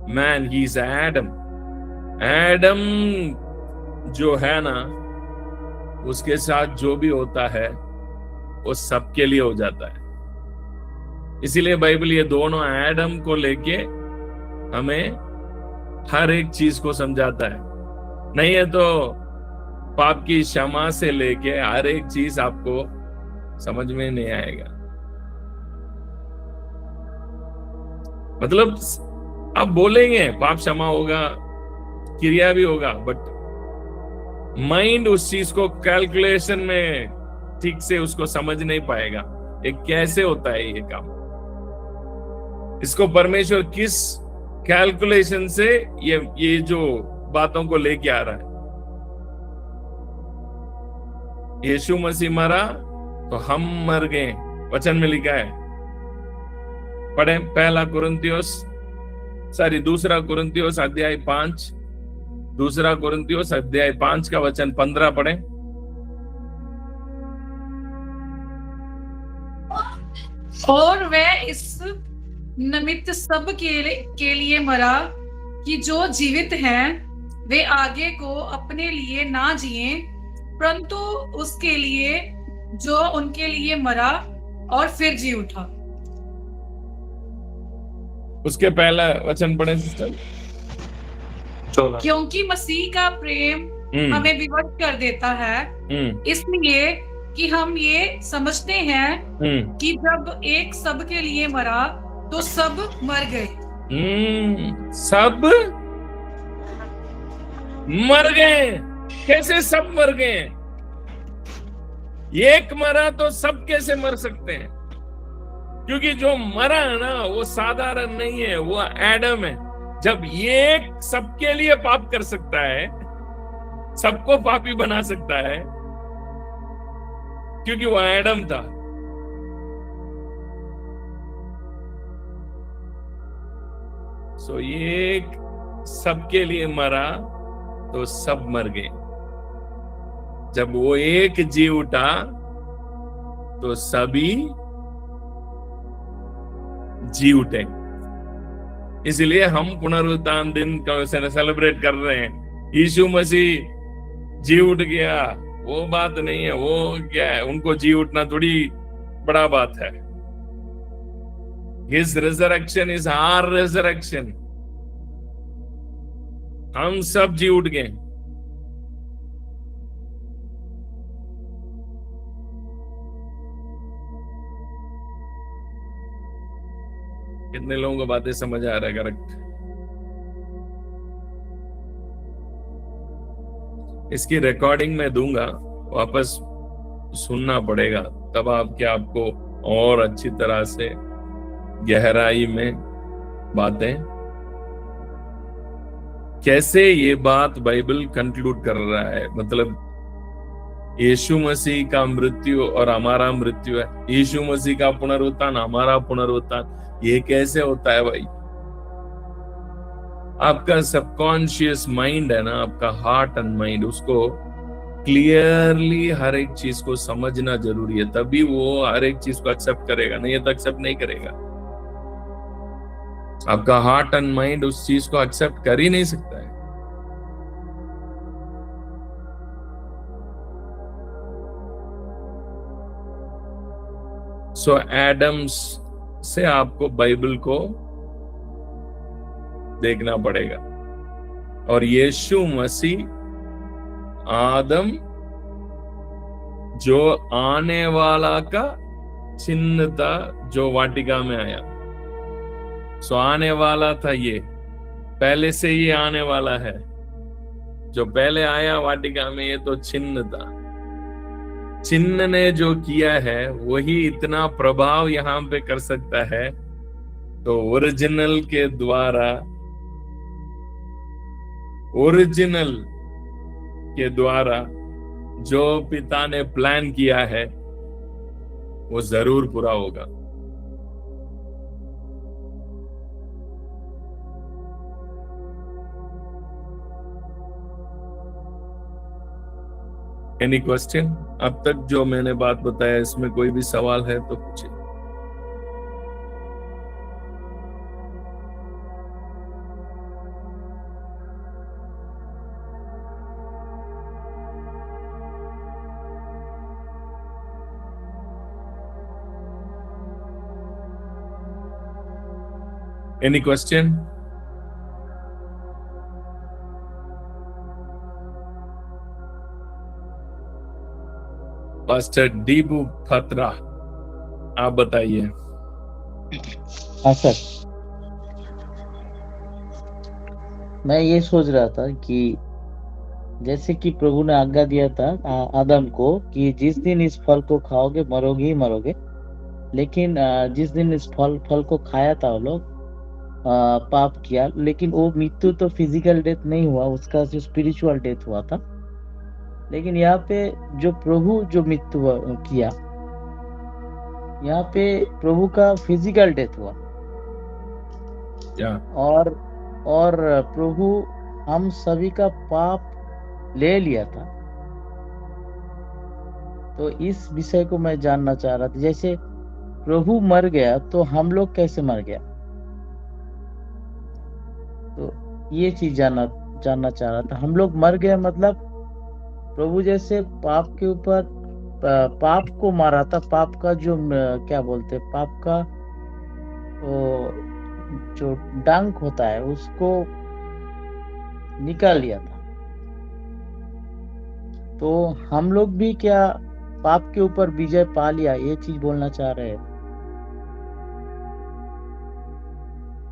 man, he is Adam. Adam जो है ना, उसके साथ जो भी होता है वो सबके लिए हो जाता है। इसीलिए बाइबल ये दोनों एडम को लेके हमें हर एक चीज को समझाता है। नहीं है तो पाप की क्षमा से लेके हर एक चीज आपको समझ में नहीं आएगा। मतलब आप बोलेंगे पाप क्षमा होगा, क्रिया भी होगा, बट माइंड उस चीज को कैलकुलेशन में ठीक से उसको समझ नहीं पाएगा। ये कैसे होता है ये काम, इसको परमेश्वर किस कैलकुलेशन से ये जो बातों को लेके आ रहा है। यीशु मसीह मरा तो हम मर गए, वचन में लिखा है। पढ़े दूसरा कुरिन्थियोस अध्याय 5, दूसरा कुरिन्थियोस अध्याय 5 का वचन 15 पढ़े।
और वह इस निमित्त सब के लिए मरा कि जो जीवित हैं वे आगे को अपने लिए ना जिए, परंतु उसके लिए जो उनके लिए मरा और फिर जी उठा।
उसके पहला वचन पढ़े सिस्टर।
क्योंकि मसीह का प्रेम हमें विवश कर देता है, इसलिए कि हम ये समझते हैं कि जब एक सब के लिए मरा तो सब मर गए।
सब मर गए। कैसे सब मर गए? एक मरा तो सब कैसे मर सकते हैं? क्योंकि जो मरा है ना वो साधारण नहीं है, वो एडम है। जब एक सबके लिए पाप कर सकता है, सबको पापी बना सकता है, क्योंकि वो एडम था। सो एक सबके लिए मरा तो सब मर गए। जब वो एक जी उठा तो सभी जी उठे। इसलिए हम पुनरुत्थान दिन का सेलिब्रेट कर रहे हैं। यीशु मसीह जी उठ गया, वो बात नहीं है। वो क्या है, उनको जी उठना थोड़ी बड़ा बात है। His resurrection is our resurrection. हम सब जी उठ गए। कितने लोगों को बातें समझ आ रहा है? करेक्ट। इसकी रिकॉर्डिंग मैं दूंगा, वापस सुनना पड़ेगा, तब आपको और अच्छी तरह से गहराई में बातें, कैसे ये बात बाइबल कंक्लूड कर रहा है। मतलब यीशु मसीह का मृत्यु और हमारा मृत्यु है, यीशु मसीह का पुनरुत्थान हमारा पुनरुत्थान, ये कैसे होता है भाई? आपका सबकॉन्शियस माइंड है ना, आपका हार्ट एंड माइंड, उसको क्लियरली हर एक चीज को समझना जरूरी है, तभी वो हर एक चीज को एक्सेप्ट करेगा। नहीं तो एक्सेप्ट नहीं करेगा। आपका हार्ट एंड माइंड उस चीज को एक्सेप्ट कर ही नहीं सकता है। सो एडम्स से आपको बाइबल को देखना पड़ेगा। और यीशु मसीह आदम जो आने वाला का चिन्ह था, जो वाटिका में आया। सो आने वाला था, ये पहले से ही आने वाला है। जो पहले आया वाटिका में, ये तो चिन्ह था। चिन्ह ने जो किया है वही इतना प्रभाव यहां पे कर सकता है। तो ओरिजिनल के द्वारा, ओरिजिनल के द्वारा जो पिता ने प्लान किया है वो जरूर पूरा होगा। Any question? अब तक जो मैंने बात बताया, इसमें कोई भी सवाल है तो पूछिए। Any question? पास्टर डीबू फतरा, आप बताइए।
हाँ सर, मैं ये सोच रहा था कि जैसे कि प्रभु ने आज्ञा दिया था आदम को कि जिस दिन इस फल को खाओगे मरोगे ही मरोगे, लेकिन जिस दिन इस फल को खाया था वो लोग पाप किया, लेकिन वो मृत्यु तो फिजिकल डेथ नहीं हुआ, उसका जो स्पिरिचुअल डेथ हुआ था। लेकिन यहाँ पे जो प्रभु जो मृत्यु किया, यहाँ पे प्रभु का फिजिकल डेथ हुआ। और प्रभु हम सभी का पाप ले लिया था। तो इस विषय को मैं जानना चाह रहा था, जैसे प्रभु मर गया तो हम लोग कैसे मर गया, तो ये चीज जानना चाह रहा था। हम लोग मर गए मतलब प्रभु जैसे पाप के ऊपर पाप को मारा था, पाप का जो क्या बोलते, पाप का जो डंक होता है उसको निकाल लिया था। तो हम लोग भी क्या पाप के ऊपर विजय पा लिया, ये चीज बोलना चाह रहे हैं।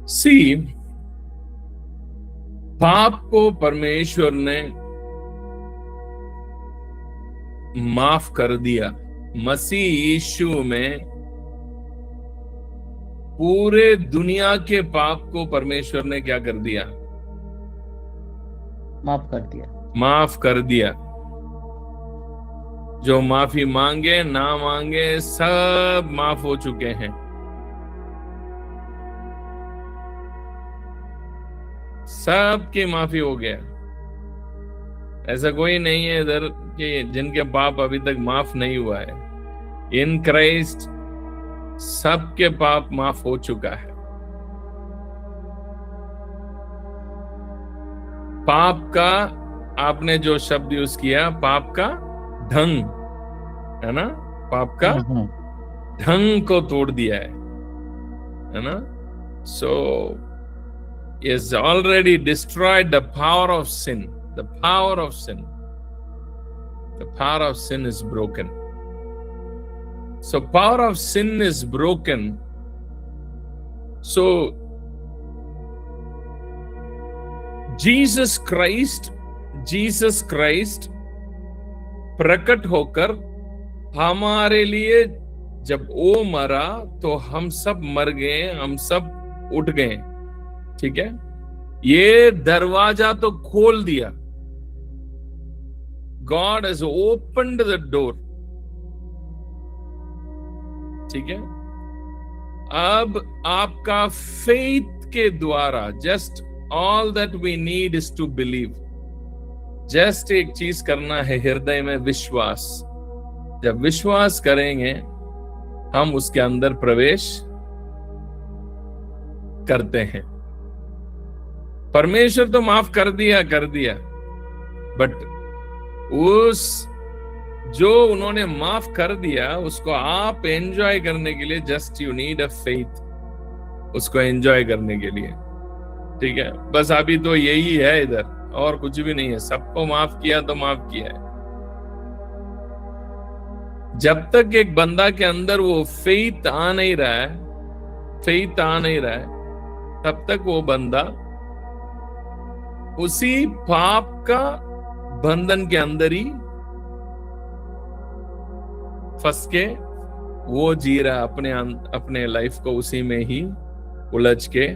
सी, पाप को परमेश्वर ने माफ कर दिया। मसीह यीशु में पूरे दुनिया के पाप को परमेश्वर ने क्या कर दिया?
माफ कर दिया।
माफ कर दिया। जो माफी मांगे ना मांगे सब माफ हो चुके हैं। सबकी माफी हो गया। ऐसा कोई नहीं है इधर कि जिनके पाप अभी तक माफ नहीं हुआ है। इन क्राइस्ट सबके पाप माफ हो चुका है। पाप का आपने जो शब्द यूज किया, पाप का ढंग, है ना? पाप का ढंग को तोड़ दिया है ना? So he has already destroyed the power of sin. The power of sin. The power of sin is broken. So power of sin is broken. So Jesus Christ प्रकट होकर हमारे लिए जब वो मरा तो हम सब मर गए, हम सब उठ गए। ठीक है, ये दरवाजा तो खोल दिया। God has opened the door. ठीक है, अब आपका faith के द्वारा, just all that we need is to believe. Just एक चीज करना है, हृदय में विश्वास। जब विश्वास करेंगे हम उसके अंदर प्रवेश करते हैं। परमेश्वर तो माफ कर दिया, बट उस जो उन्होंने माफ कर दिया उसको आप एंजॉय करने के लिए just you need a faith, उसको एंजॉय करने के लिए। ठीक है, बस अभी तो यही है इधर, और कुछ भी नहीं है। सबको माफ किया तो माफ किया है। जब तक एक बंदा के अंदर वो फेथ आ नहीं रहा है, फेथ आ नहीं रहा है, तब तक वो बंदा उसी पाप का बंधन के अंदर ही फंस के वो जी रहा है, अपने लाइफ को उसी में ही उलझ के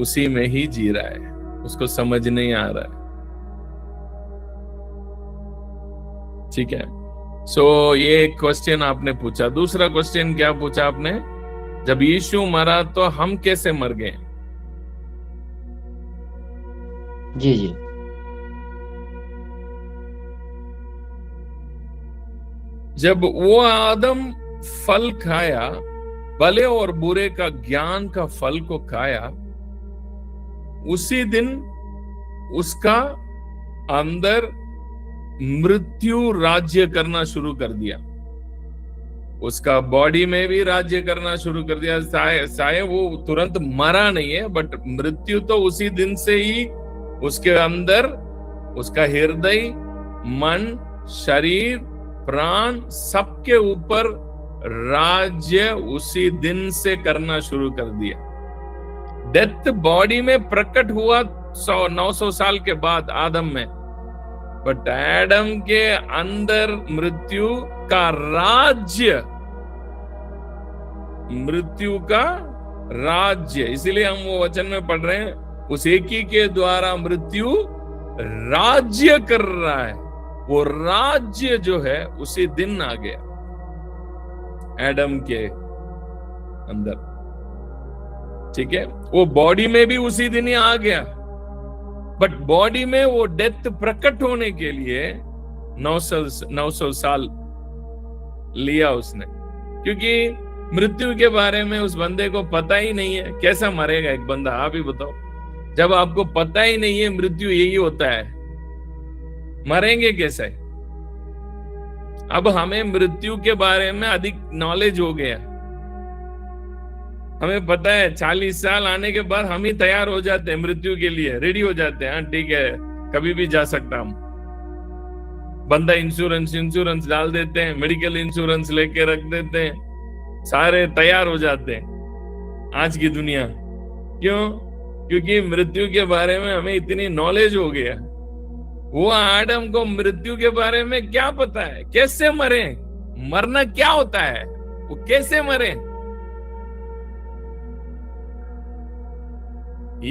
उसी में ही जी रहा है, उसको समझ नहीं आ रहा है। ठीक है, सो ये एक क्वेश्चन आपने पूछा। दूसरा क्वेश्चन क्या पूछा आपने? जब यीशु मरा तो हम कैसे मर गए?
जी जी।
जब वो आदम फल खाया, भले और बुरे का ज्ञान का फल को खाया, उसी दिन उसका अंदर मृत्यु राज्य करना शुरू कर दिया। उसका बॉडी में भी राज्य करना शुरू कर दिया। शायद वो तुरंत मरा नहीं है, बट मृत्यु तो उसी दिन से ही उसके अंदर, उसका हृदय, मन, शरीर, प्राण, सबके ऊपर राज्य उसी दिन से करना शुरू कर दिया। डेथ बॉडी में प्रकट हुआ 900 साल के बाद आदम में, बट एडम के अंदर मृत्यु का राज्य, मृत्यु का राज्य, इसीलिए हम वो वचन में पढ़ रहे हैं, उस एक ही के द्वारा मृत्यु राज्य कर रहा है। वो राज्य जो है उसी दिन आ गया एडम के अंदर। ठीक है, वो बॉडी में भी उसी दिन ही आ गया, बट बॉडी में वो डेथ प्रकट होने के लिए 900 साल लिया उसने, क्योंकि मृत्यु के बारे में उस बंदे को पता ही नहीं है। कैसा मरेगा एक बंदा, आप ही बताओ। जब आपको पता ही नहीं है मृत्यु यही होता है, मरेंगे कैसे? अब हमें मृत्यु के बारे में अधिक नॉलेज हो गया, हमें पता है 40 साल आने के बाद हम ही तैयार हो जाते हैं मृत्यु के लिए, रेडी हो जाते हैं। हाँ ठीक है, कभी भी जा सकता हम। बंदा इंश्योरेंस डाल देते हैं, मेडिकल इंश्योरेंस लेके रख देते हैं, सारे तैयार हो जाते हैं आज की दुनिया। क्यों? क्योंकि मृत्यु के बारे में हमें इतनी नॉलेज हो गया। वो आदम को मृत्यु के बारे में क्या पता है? कैसे मरे, मरना क्या होता है, वो कैसे मरे।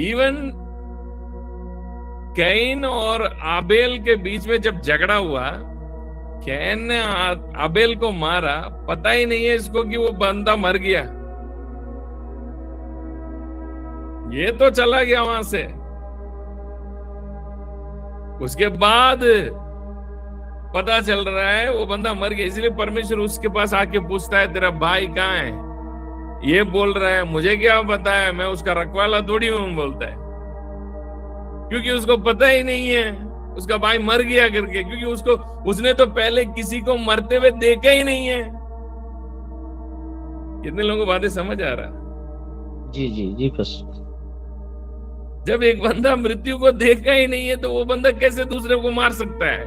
इवन कैन और आबेल के बीच में जब झगड़ा हुआ, कैन ने आबेल को मारा, पता ही नहीं है इसको कि वो बंदा मर गया। ये तो चला गया वहां से। उसके बाद पता चल रहा है वो बंदा मर गया, इसलिए परमेश्वर उसके पास आके पूछता है तेरा भाई कहाँ है? ये बोल रहा है मुझे क्या पता है, मैं उसका रखवाला थोड़ी हूं, बोलता है, क्योंकि उसको पता ही नहीं है उसका भाई मर गया करके, क्योंकि उसने तो पहले किसी को मरते हुए देखा ही नहीं है। कितने लोगों को बातें समझ आ रहा है?
जी जी जी। बस
जब एक बंदा मृत्यु को देखा ही नहीं है तो वो बंदा कैसे दूसरे को मार सकता है?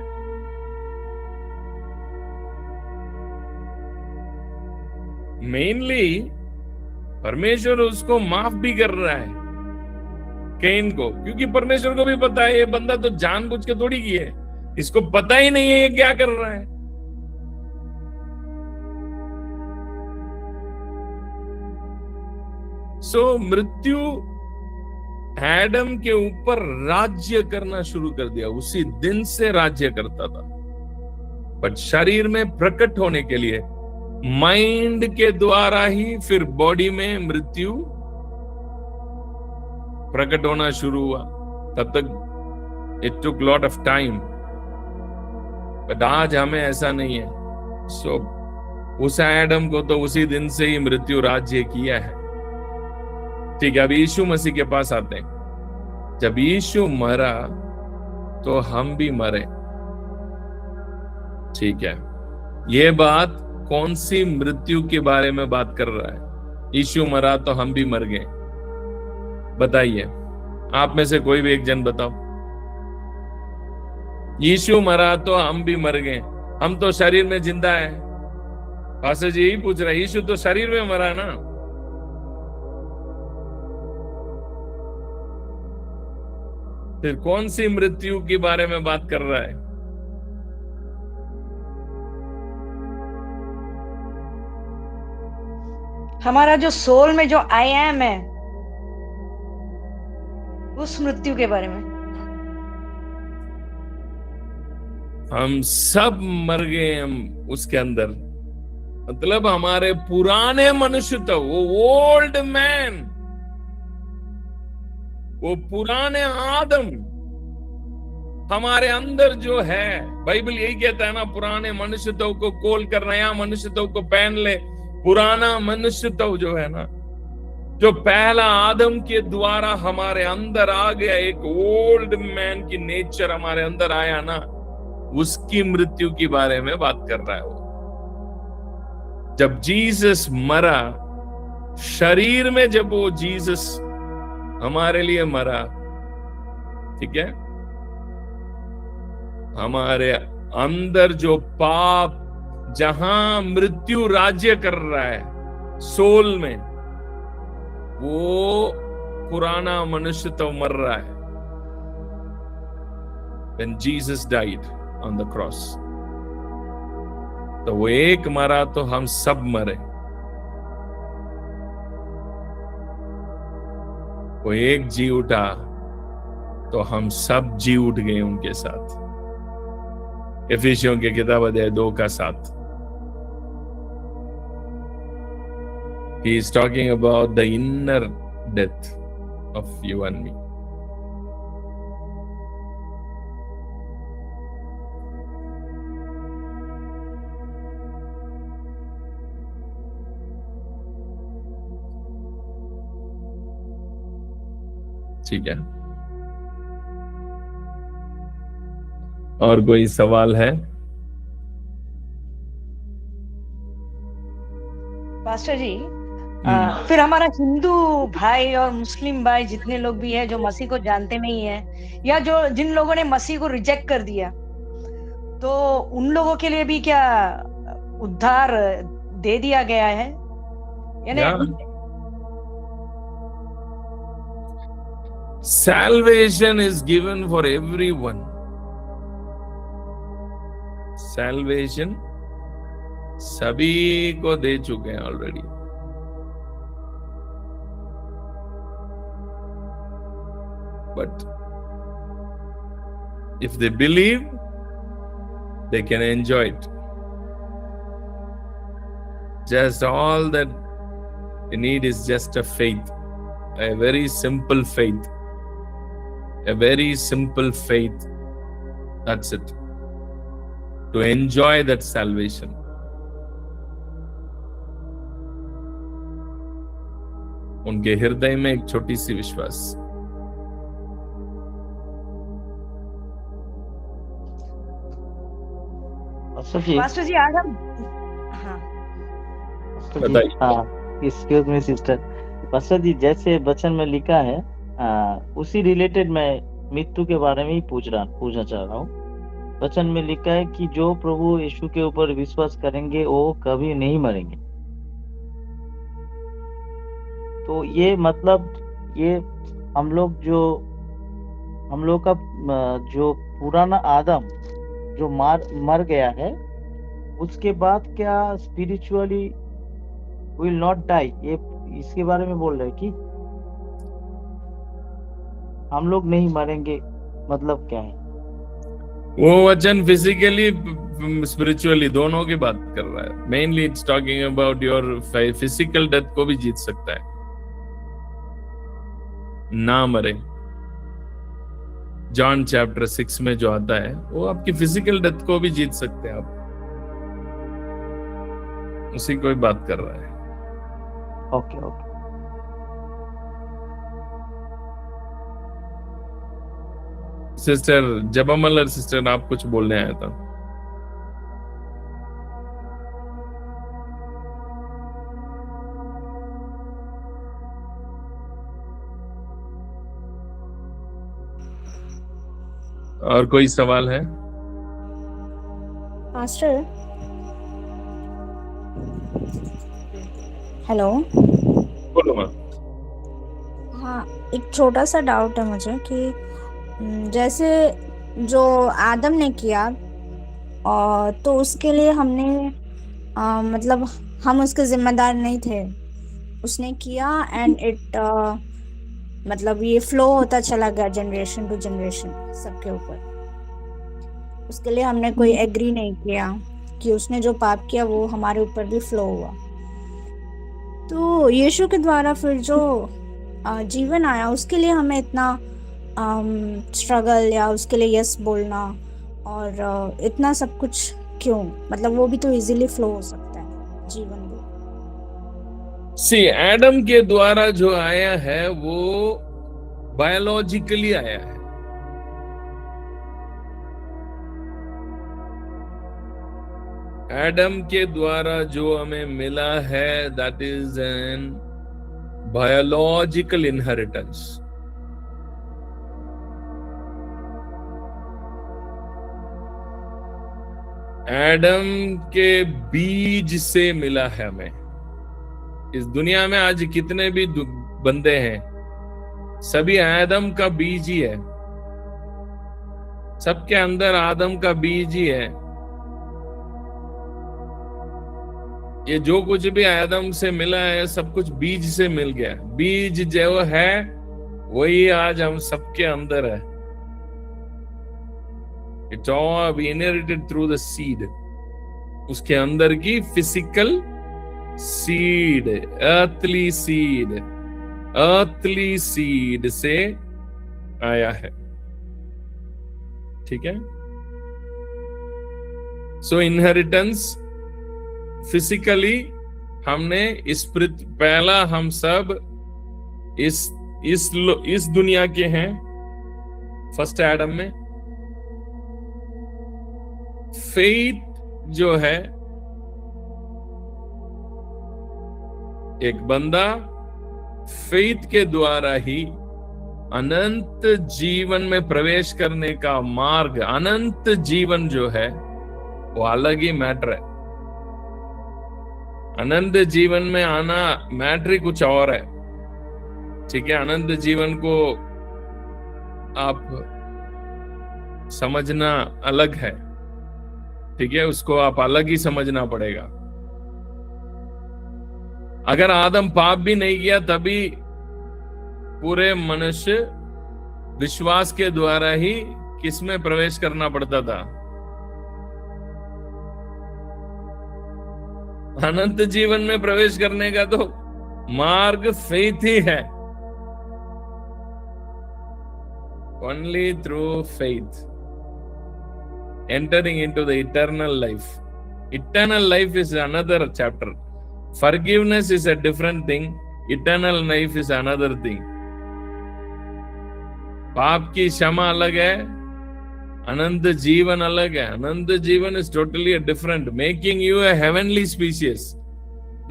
मेनली परमेश्वर उसको माफ भी कर रहा है कैन को, क्योंकि परमेश्वर को भी पता है ये बंदा तो जानबूझ के थोड़ी की है, इसको पता ही नहीं है ये क्या कर रहा है। सो मृत्यु एडम के ऊपर राज्य करना शुरू कर दिया, उसी दिन से राज्य करता था। बट शरीर में प्रकट होने के लिए माइंड के द्वारा ही फिर बॉडी में मृत्यु प्रकट होना शुरू हुआ। तब तक it took lot of time, but आज हमें ऐसा नहीं है। सो उस एडम को तो उसी दिन से ही मृत्यु राज्य किया है। ठीक है, अब यीशु मसीह के पास आते हैं। जब यीशु मरा तो हम भी मरे। ठीक है, ये बात कौन सी मृत्यु के बारे में बात कर रहा है? यीशु मरा तो हम भी मर गए। बताइए, आप में से कोई भी एक जन बताओ। यीशु मरा तो हम भी मर गए, हम तो शरीर में जिंदा है। पास्टर जी यही पूछ रहा है, यीशु तो शरीर में मरा ना। फिर कौन सी मृत्यु के बारे में बात कर रहा है?
हमारा जो सोल में जो आई एम है, उस मृत्यु के बारे में।
हम सब मर गए, हम उसके अंदर, मतलब हमारे पुराने मनुष्य, तो वो ओल्ड मैन, वो पुराने आदम हमारे अंदर जो है, बाइबल यही कहता है ना, पुराने मनुष्यत्व को खोल कर नया मनुष्यत्व को पहन ले। पुराना मनुष्यत्व जो है ना, जो पहला आदम के द्वारा हमारे अंदर आ गया, एक ओल्ड मैन की नेचर हमारे अंदर आया ना, उसकी मृत्यु के बारे में बात कर रहा है वो। जब जीसस मरा शरीर में, जब वो जीसस हमारे लिए मरा, ठीक है, हमारे अंदर जो पाप, जहां मृत्यु राज्य कर रहा है सोल में, वो पुराना मनुष्य तो मर रहा है। When Jesus died on the cross, तो वो एक मरा तो हम सब मरे। वो एक जी उठा तो हम सब जी उठ गए उनके साथ। इफिसियों की किताब अध्याय 2 का 7। He is talking about the inner death of you and me. ठीक है, और कोई सवाल है?
पास्टर जी, फिर हमारा हिंदू भाई और मुस्लिम भाई जितने लोग भी हैं जो मसीह को जानते नहीं है, या जो जिन लोगों ने मसीह को रिजेक्ट कर दिया, तो उन लोगों के लिए भी क्या उद्धार दे दिया गया है? यानी
salvation is given for everyone. Salvation सभी को दे चुके हैं already. But if they believe, they can enjoy it. Just all that you need is just a faith, a very simple faith. A very simple faith. That's it. To enjoy that salvation. उनके हृदय में एक छोटी सी विश्वास।
Pastor जी आज हम
बताइए।
हाँ, एक्सक्यूज मी सिस्टर। पास्टर जी, जैसे वचन में लिखा है, उसी रिलेटेड मैं मृत्यु के बारे में ही पूछना चाह रहा हूँ। वचन में लिखा है कि जो प्रभु यीशु के ऊपर विश्वास करेंगे वो कभी नहीं मरेंगे। तो ये मतलब, ये हम लोग का जो पुराना आदम जो मर गया है, उसके बाद क्या स्पिरिचुअली विल नॉट डाई, ये इसके बारे में बोल रहे हैं कि हम लोग नहीं मरेंगे, मतलब क्या है?
वो वचन फिजिकली स्पिरिचुअली दोनों की बात कर रहा है। Mainly it's talking about your physical death को भी जीत सकता है, ना मरे। जॉन चैप्टर 6 में जो आता है, वो आपकी फिजिकल डेथ को भी जीत सकते हैं आप। उसी कोई बात कर रहा है।
Okay okay.
सिस्टर जबमलर सिस्टर, आप कुछ बोलने आया था? और कोई सवाल है?
Master, hello.
बोलो माँ।
हाँ, एक छोटा सा डाउट है मुझे कि जैसे जो आदम ने किया, और तो उसके लिए हमने मतलब हम उसके जिम्मेदार नहीं थे, उसने किया एंड इट मतलब ये फ्लो होता चला गया जनरेशन टू जनरेशन सबके ऊपर। उसके लिए हमने कोई एग्री नहीं किया कि उसने जो पाप किया वो हमारे ऊपर भी फ्लो हुआ। तो यीशु के द्वारा फिर जो जीवन आया, उसके लिए हमें इतना स्ट्रगल या उसके लिए यस बोलना और इतना सब कुछ क्यों? मतलब वो भी तो इजीली फ्लो हो सकता है जीवन भी।
सी, एडम के द्वारा जो आया है वो बायोलॉजिकली आया है। एडम के द्वारा जो हमें मिला है that is an biological inheritance. Adam के बीज से मिला है हमें। इस दुनिया में आज कितने भी बंदे हैं, सभी आदम का बीज ही है। सबके अंदर आदम का बीज ही है। ये जो कुछ भी आदम से मिला है सब कुछ बीज से मिल गया। बीज जो है वही आज हम सबके अंदर है। It's all we inherited through the seed. उसके अंदर की फिजिकल सीड, earthly seed से आया है। ठीक है? सो इनहेरिटेंस फिजिकली हमने पहला हम सब इस दुनिया के हैं फर्स्ट एडम में। फेथ जो है, एक बंदा फेथ के द्वारा ही अनंत जीवन में प्रवेश करने का मार्ग, अनंत जीवन जो है वो अलग ही मैटर है। अनंत जीवन में आना मैटर ही कुछ और है। ठीक है? अनंत जीवन को आप समझना अलग है। ठीक है? उसको आप अलग ही समझना पड़ेगा। अगर आदम पाप भी नहीं किया तभी पूरे मनुष्य विश्वास के द्वारा ही किसमें प्रवेश करना पड़ता था? अनंत जीवन में प्रवेश करने का तो मार्ग फेथ ही है। Only through faith entering into the eternal life. Eternal life is another chapter. Forgiveness is a different thing. Eternal life is another thing. पाप की क्षमा अलग है, अनंत जीवन अलग है। अनंत जीवन is totally different, making you a heavenly species.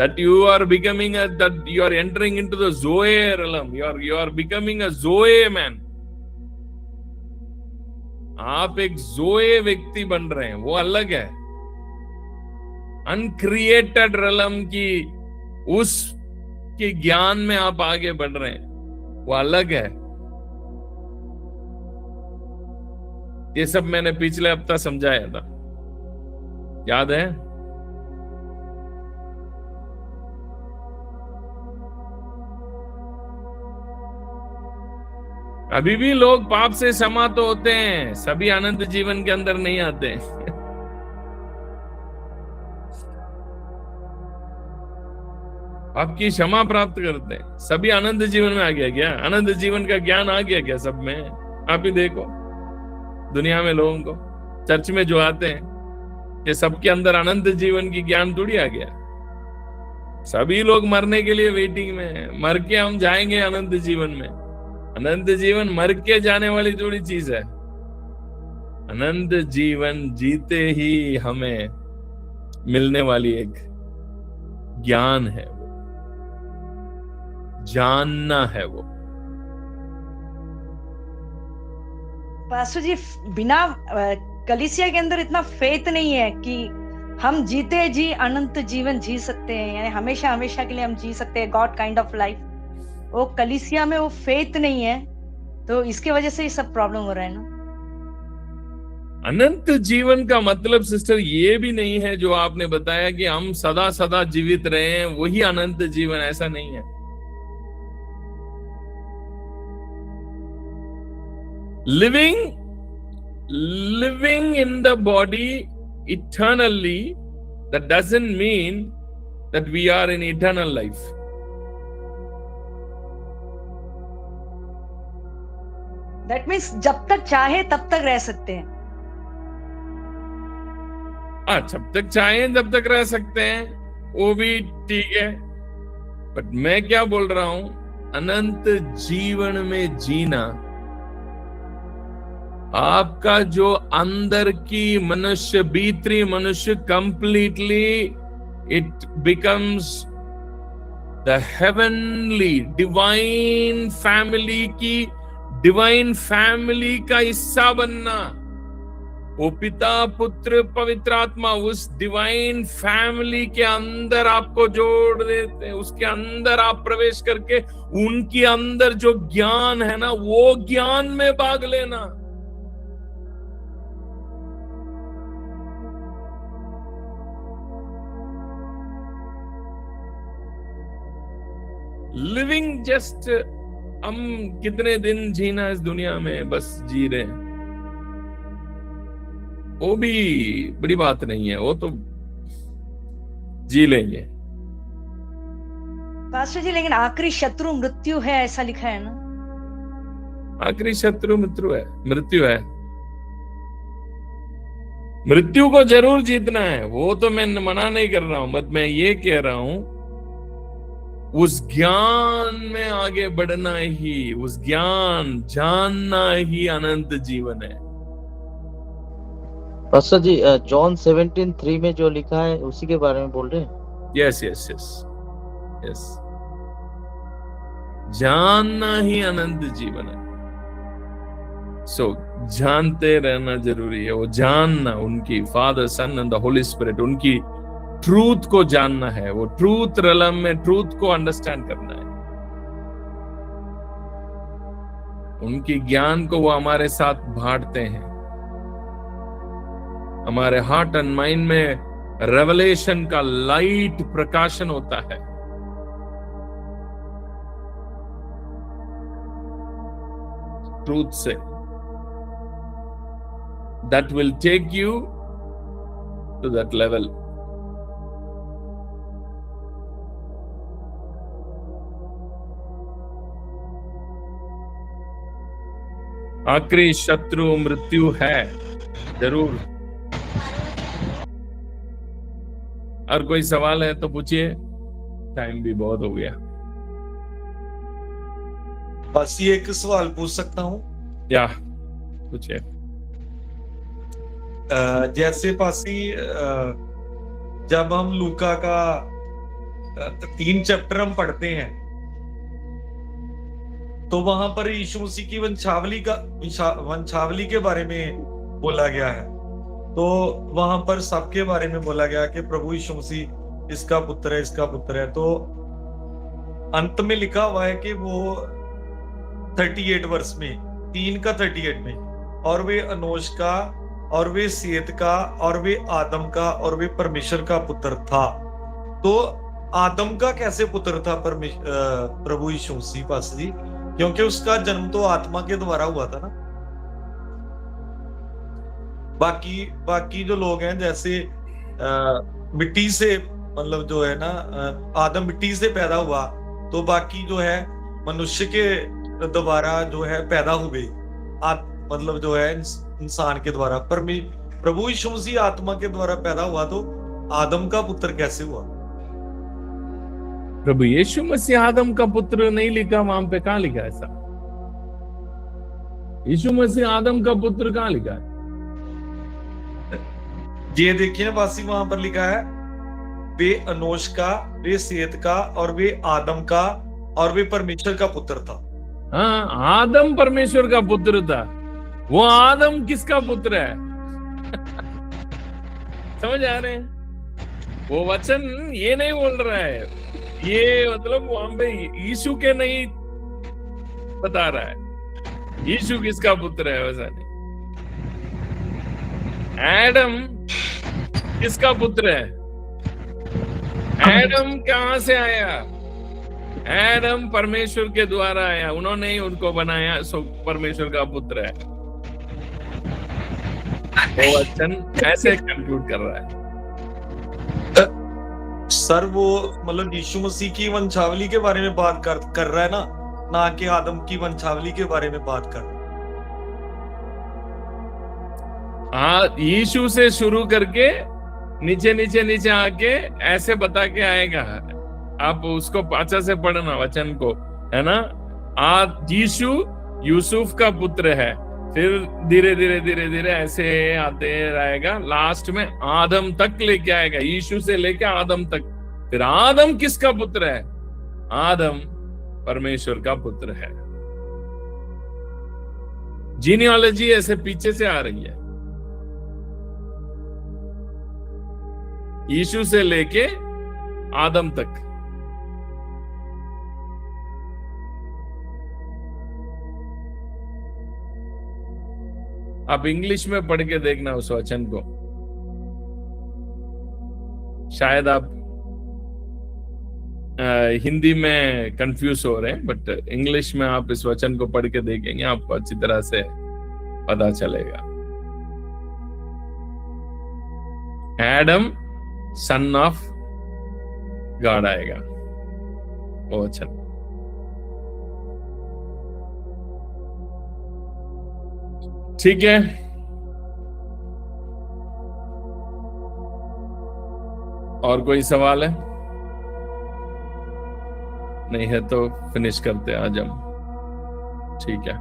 That you are becoming that you are entering into the Zoe realm. You are becoming a Zoe man. आप एक जोए व्यक्ति बन रहे हैं, वो अलग है। अनक्रिएटेड रलम की उस के ज्ञान में आप आगे बढ़ रहे हैं, वो अलग है। ये सब मैंने पिछले हफ्ता समझाया था, याद है? अभी भी लोग पाप से क्षमा तो होते हैं, सभी अनंत जीवन के अंदर नहीं आते। आपकी क्षमा प्राप्त करते हैं, सभी अनंत जीवन में आ गया क्या? अनंत जीवन का ज्ञान आ गया क्या सब में? आप ही देखो दुनिया में लोगों को, चर्च में जो आते हैं, ये सबके अंदर अनंत जीवन की ज्ञान थोड़ी आ गया। सभी लोग मरने के लिए वेटिंग में है, मर के हम जाएंगे अनंत जीवन में। अनंत जीवन मर के जाने वाली थोड़ी चीज है। अनंत जीवन जीते ही हमें मिलने वाली एक ज्ञान है, वो जानना है। वो
पास्टर जी, बिना कलीसिया के अंदर इतना फेथ नहीं है कि हम जीते जी अनंत जीवन जी सकते हैं, यानी हमेशा हमेशा के लिए हम जी सकते हैं गॉड काइंड ऑफ लाइफ। वो कलीसिया में वो फेथ नहीं है, तो इसके वजह से ये सब प्रॉब्लम हो रहा है ना।
अनंत जीवन का मतलब सिस्टर ये भी नहीं है जो आपने बताया कि हम सदा सदा जीवित रहे हैं वही अनंत जीवन, ऐसा नहीं है। living in the body eternally, that doesn't mean that we are in eternal life.
That means जब तक चाहे तब तक रह सकते हैं।
जब तक चाहें तब तक रह सकते हैं, वो भी ठीक है। बट मैं क्या बोल रहा हूं, अनंत जीवन में जीना, आपका जो अंदर की मनुष्य, भीतरी मनुष्य, completely it becomes the heavenly divine family का हिस्सा बनना। वो पिता, पुत्र, पवित्र आत्मा उस डिवाइन फैमिली के अंदर आपको जोड़ देते हैं। उसके अंदर आप प्रवेश करके उनके अंदर जो ज्ञान है ना, वो ज्ञान में भाग लेना। लिविंग जस्ट, हम कितने दिन जीना इस दुनिया में, बस जी रहे हैं, वो भी बड़ी बात नहीं है, वो तो जी लेंगे।
पास्टर जी, लेकिन आखिरी शत्रु मृत्यु है, ऐसा लिखा है ना।
आखिरी शत्रु मृत्यु है। मृत्यु को जरूर जीतना है, वो तो मैं मना नहीं कर रहा हूं, बट मैं ये कह रहा हूं उस ज्ञान में आगे बढ़ना ही, उस ज्ञान जानना ही अनंत जीवन है।
पास्टर जी, जॉन 17:3 में जो लिखा है उसी के बारे में बोल रहे हैं? यस, जानना ही अनंत जीवन है। जानते रहना जरूरी है, वो जानना, उनकी Father, Son and the Holy Spirit, उनकी ट्रूथ को जानना है, वो ट्रूथ रिलम में ट्रूथ को अंडरस्टैंड करना है। उनकी ज्ञान को वो हमारे साथ बांटते हैं। हमारे हार्ट एंड माइंड में रेवलेशन का लाइट प्रकाशन होता है। ट्रूथ से, that will take you to that level. आखिरी शत्रु मृत्यु है, जरूर। और कोई सवाल है तो पूछिए, टाइम भी बहुत हो गया।
बस ये एक सवाल पूछ सकता हूँ?
या पूछिए।
जैसे पासी, जब हम लूका का 3 चैप्टर हम पढ़ते हैं, तो वहां पर यीशु मसीह की वंशावली के बारे में बोला गया है। तो वहां पर सबके बारे में बोला गया कि प्रभु यीशु मसीह इसका पुत्र है, इसका पुत्र है। तो अंत में लिखा हुआ है कि वो 38 वर्ष में, 3 का 38 में, और वे अनोश का, और वे सेत का, और वे आदम का, और वे परमेश्वर का पुत्र था। तो आदम का कैसे पुत्र था प्रभु यीशु मसीह पास जी? क्योंकि उसका जन्म तो आत्मा के द्वारा हुआ था ना। बाकी जो लोग हैं, जैसे मिट्टी से, मतलब जो है ना, आदम मिट्टी से पैदा हुआ, तो बाकी जो है मनुष्य के द्वारा जो है पैदा हुए, मतलब जो है इंसान के द्वारा। पर प्रभु यीशु मसीह आत्मा के द्वारा पैदा हुआ, तो आदम का पुत्र कैसे हुआ?
प्रभु यीशु मसीह आदम का पुत्र नहीं लिखा वहां पे, कहां लिखा ऐसा? यीशु मसीह आदम का पुत्र कहां लिखा है?
ये देखिए ना बासी, वहां पर लिखा है वे अनोश का, वे सेत का, और वे आदम का, और वे परमेश्वर का पुत्र था।
हाँ, आदम परमेश्वर का पुत्र था। वो आदम किसका पुत्र है? समझ आ रहे हैं? वो वचन ये नहीं बोल रहा है, ये मतलब वहां पे यीशु के नहीं बता रहा है यीशु किसका पुत्र है, वैसा नहीं। एडम किसका पुत्र है? एडम कहां से आया? एडम परमेश्वर के द्वारा आया, उन्होंने ही उनको बनाया, सो परमेश्वर का पुत्र है। वो वचन ऐसे कंक्लूड कर रहा है।
सर वो मतलब यीशु मसीह की वंशावली के बारे में बात कर रहा है ना कि आदम की वंशावली के बारे में बात कर रहा है।
हाँ, यीशु से शुरू करके नीचे नीचे नीचे आके ऐसे बता के आएगा। आप उसको अच्छा से पढ़ना वचन को, है ना। यीशु यूसुफ का पुत्र है, फिर धीरे धीरे धीरे धीरे ऐसे आते रहेगा, लास्ट में आदम तक लेके आएगा, यीशु से लेके आदम तक। फिर आदम किसका पुत्र है? आदम परमेश्वर का पुत्र है। जीनियोलॉजी ऐसे पीछे से आ रही है, यीशु से लेके आदम तक। आप इंग्लिश में पढ़ के देखना उस वचन को, शायद आप हिंदी में कंफ्यूज हो रहे हैं, बट इंग्लिश में आप इस वचन को पढ़ के देखेंगे, आपको अच्छी तरह से पता चलेगा। एडम सन ऑफ गॉड आएगा वो वचन। ठीक है, और कोई सवाल है? नहीं है तो फिनिश करते हैं आज हम। ठीक है।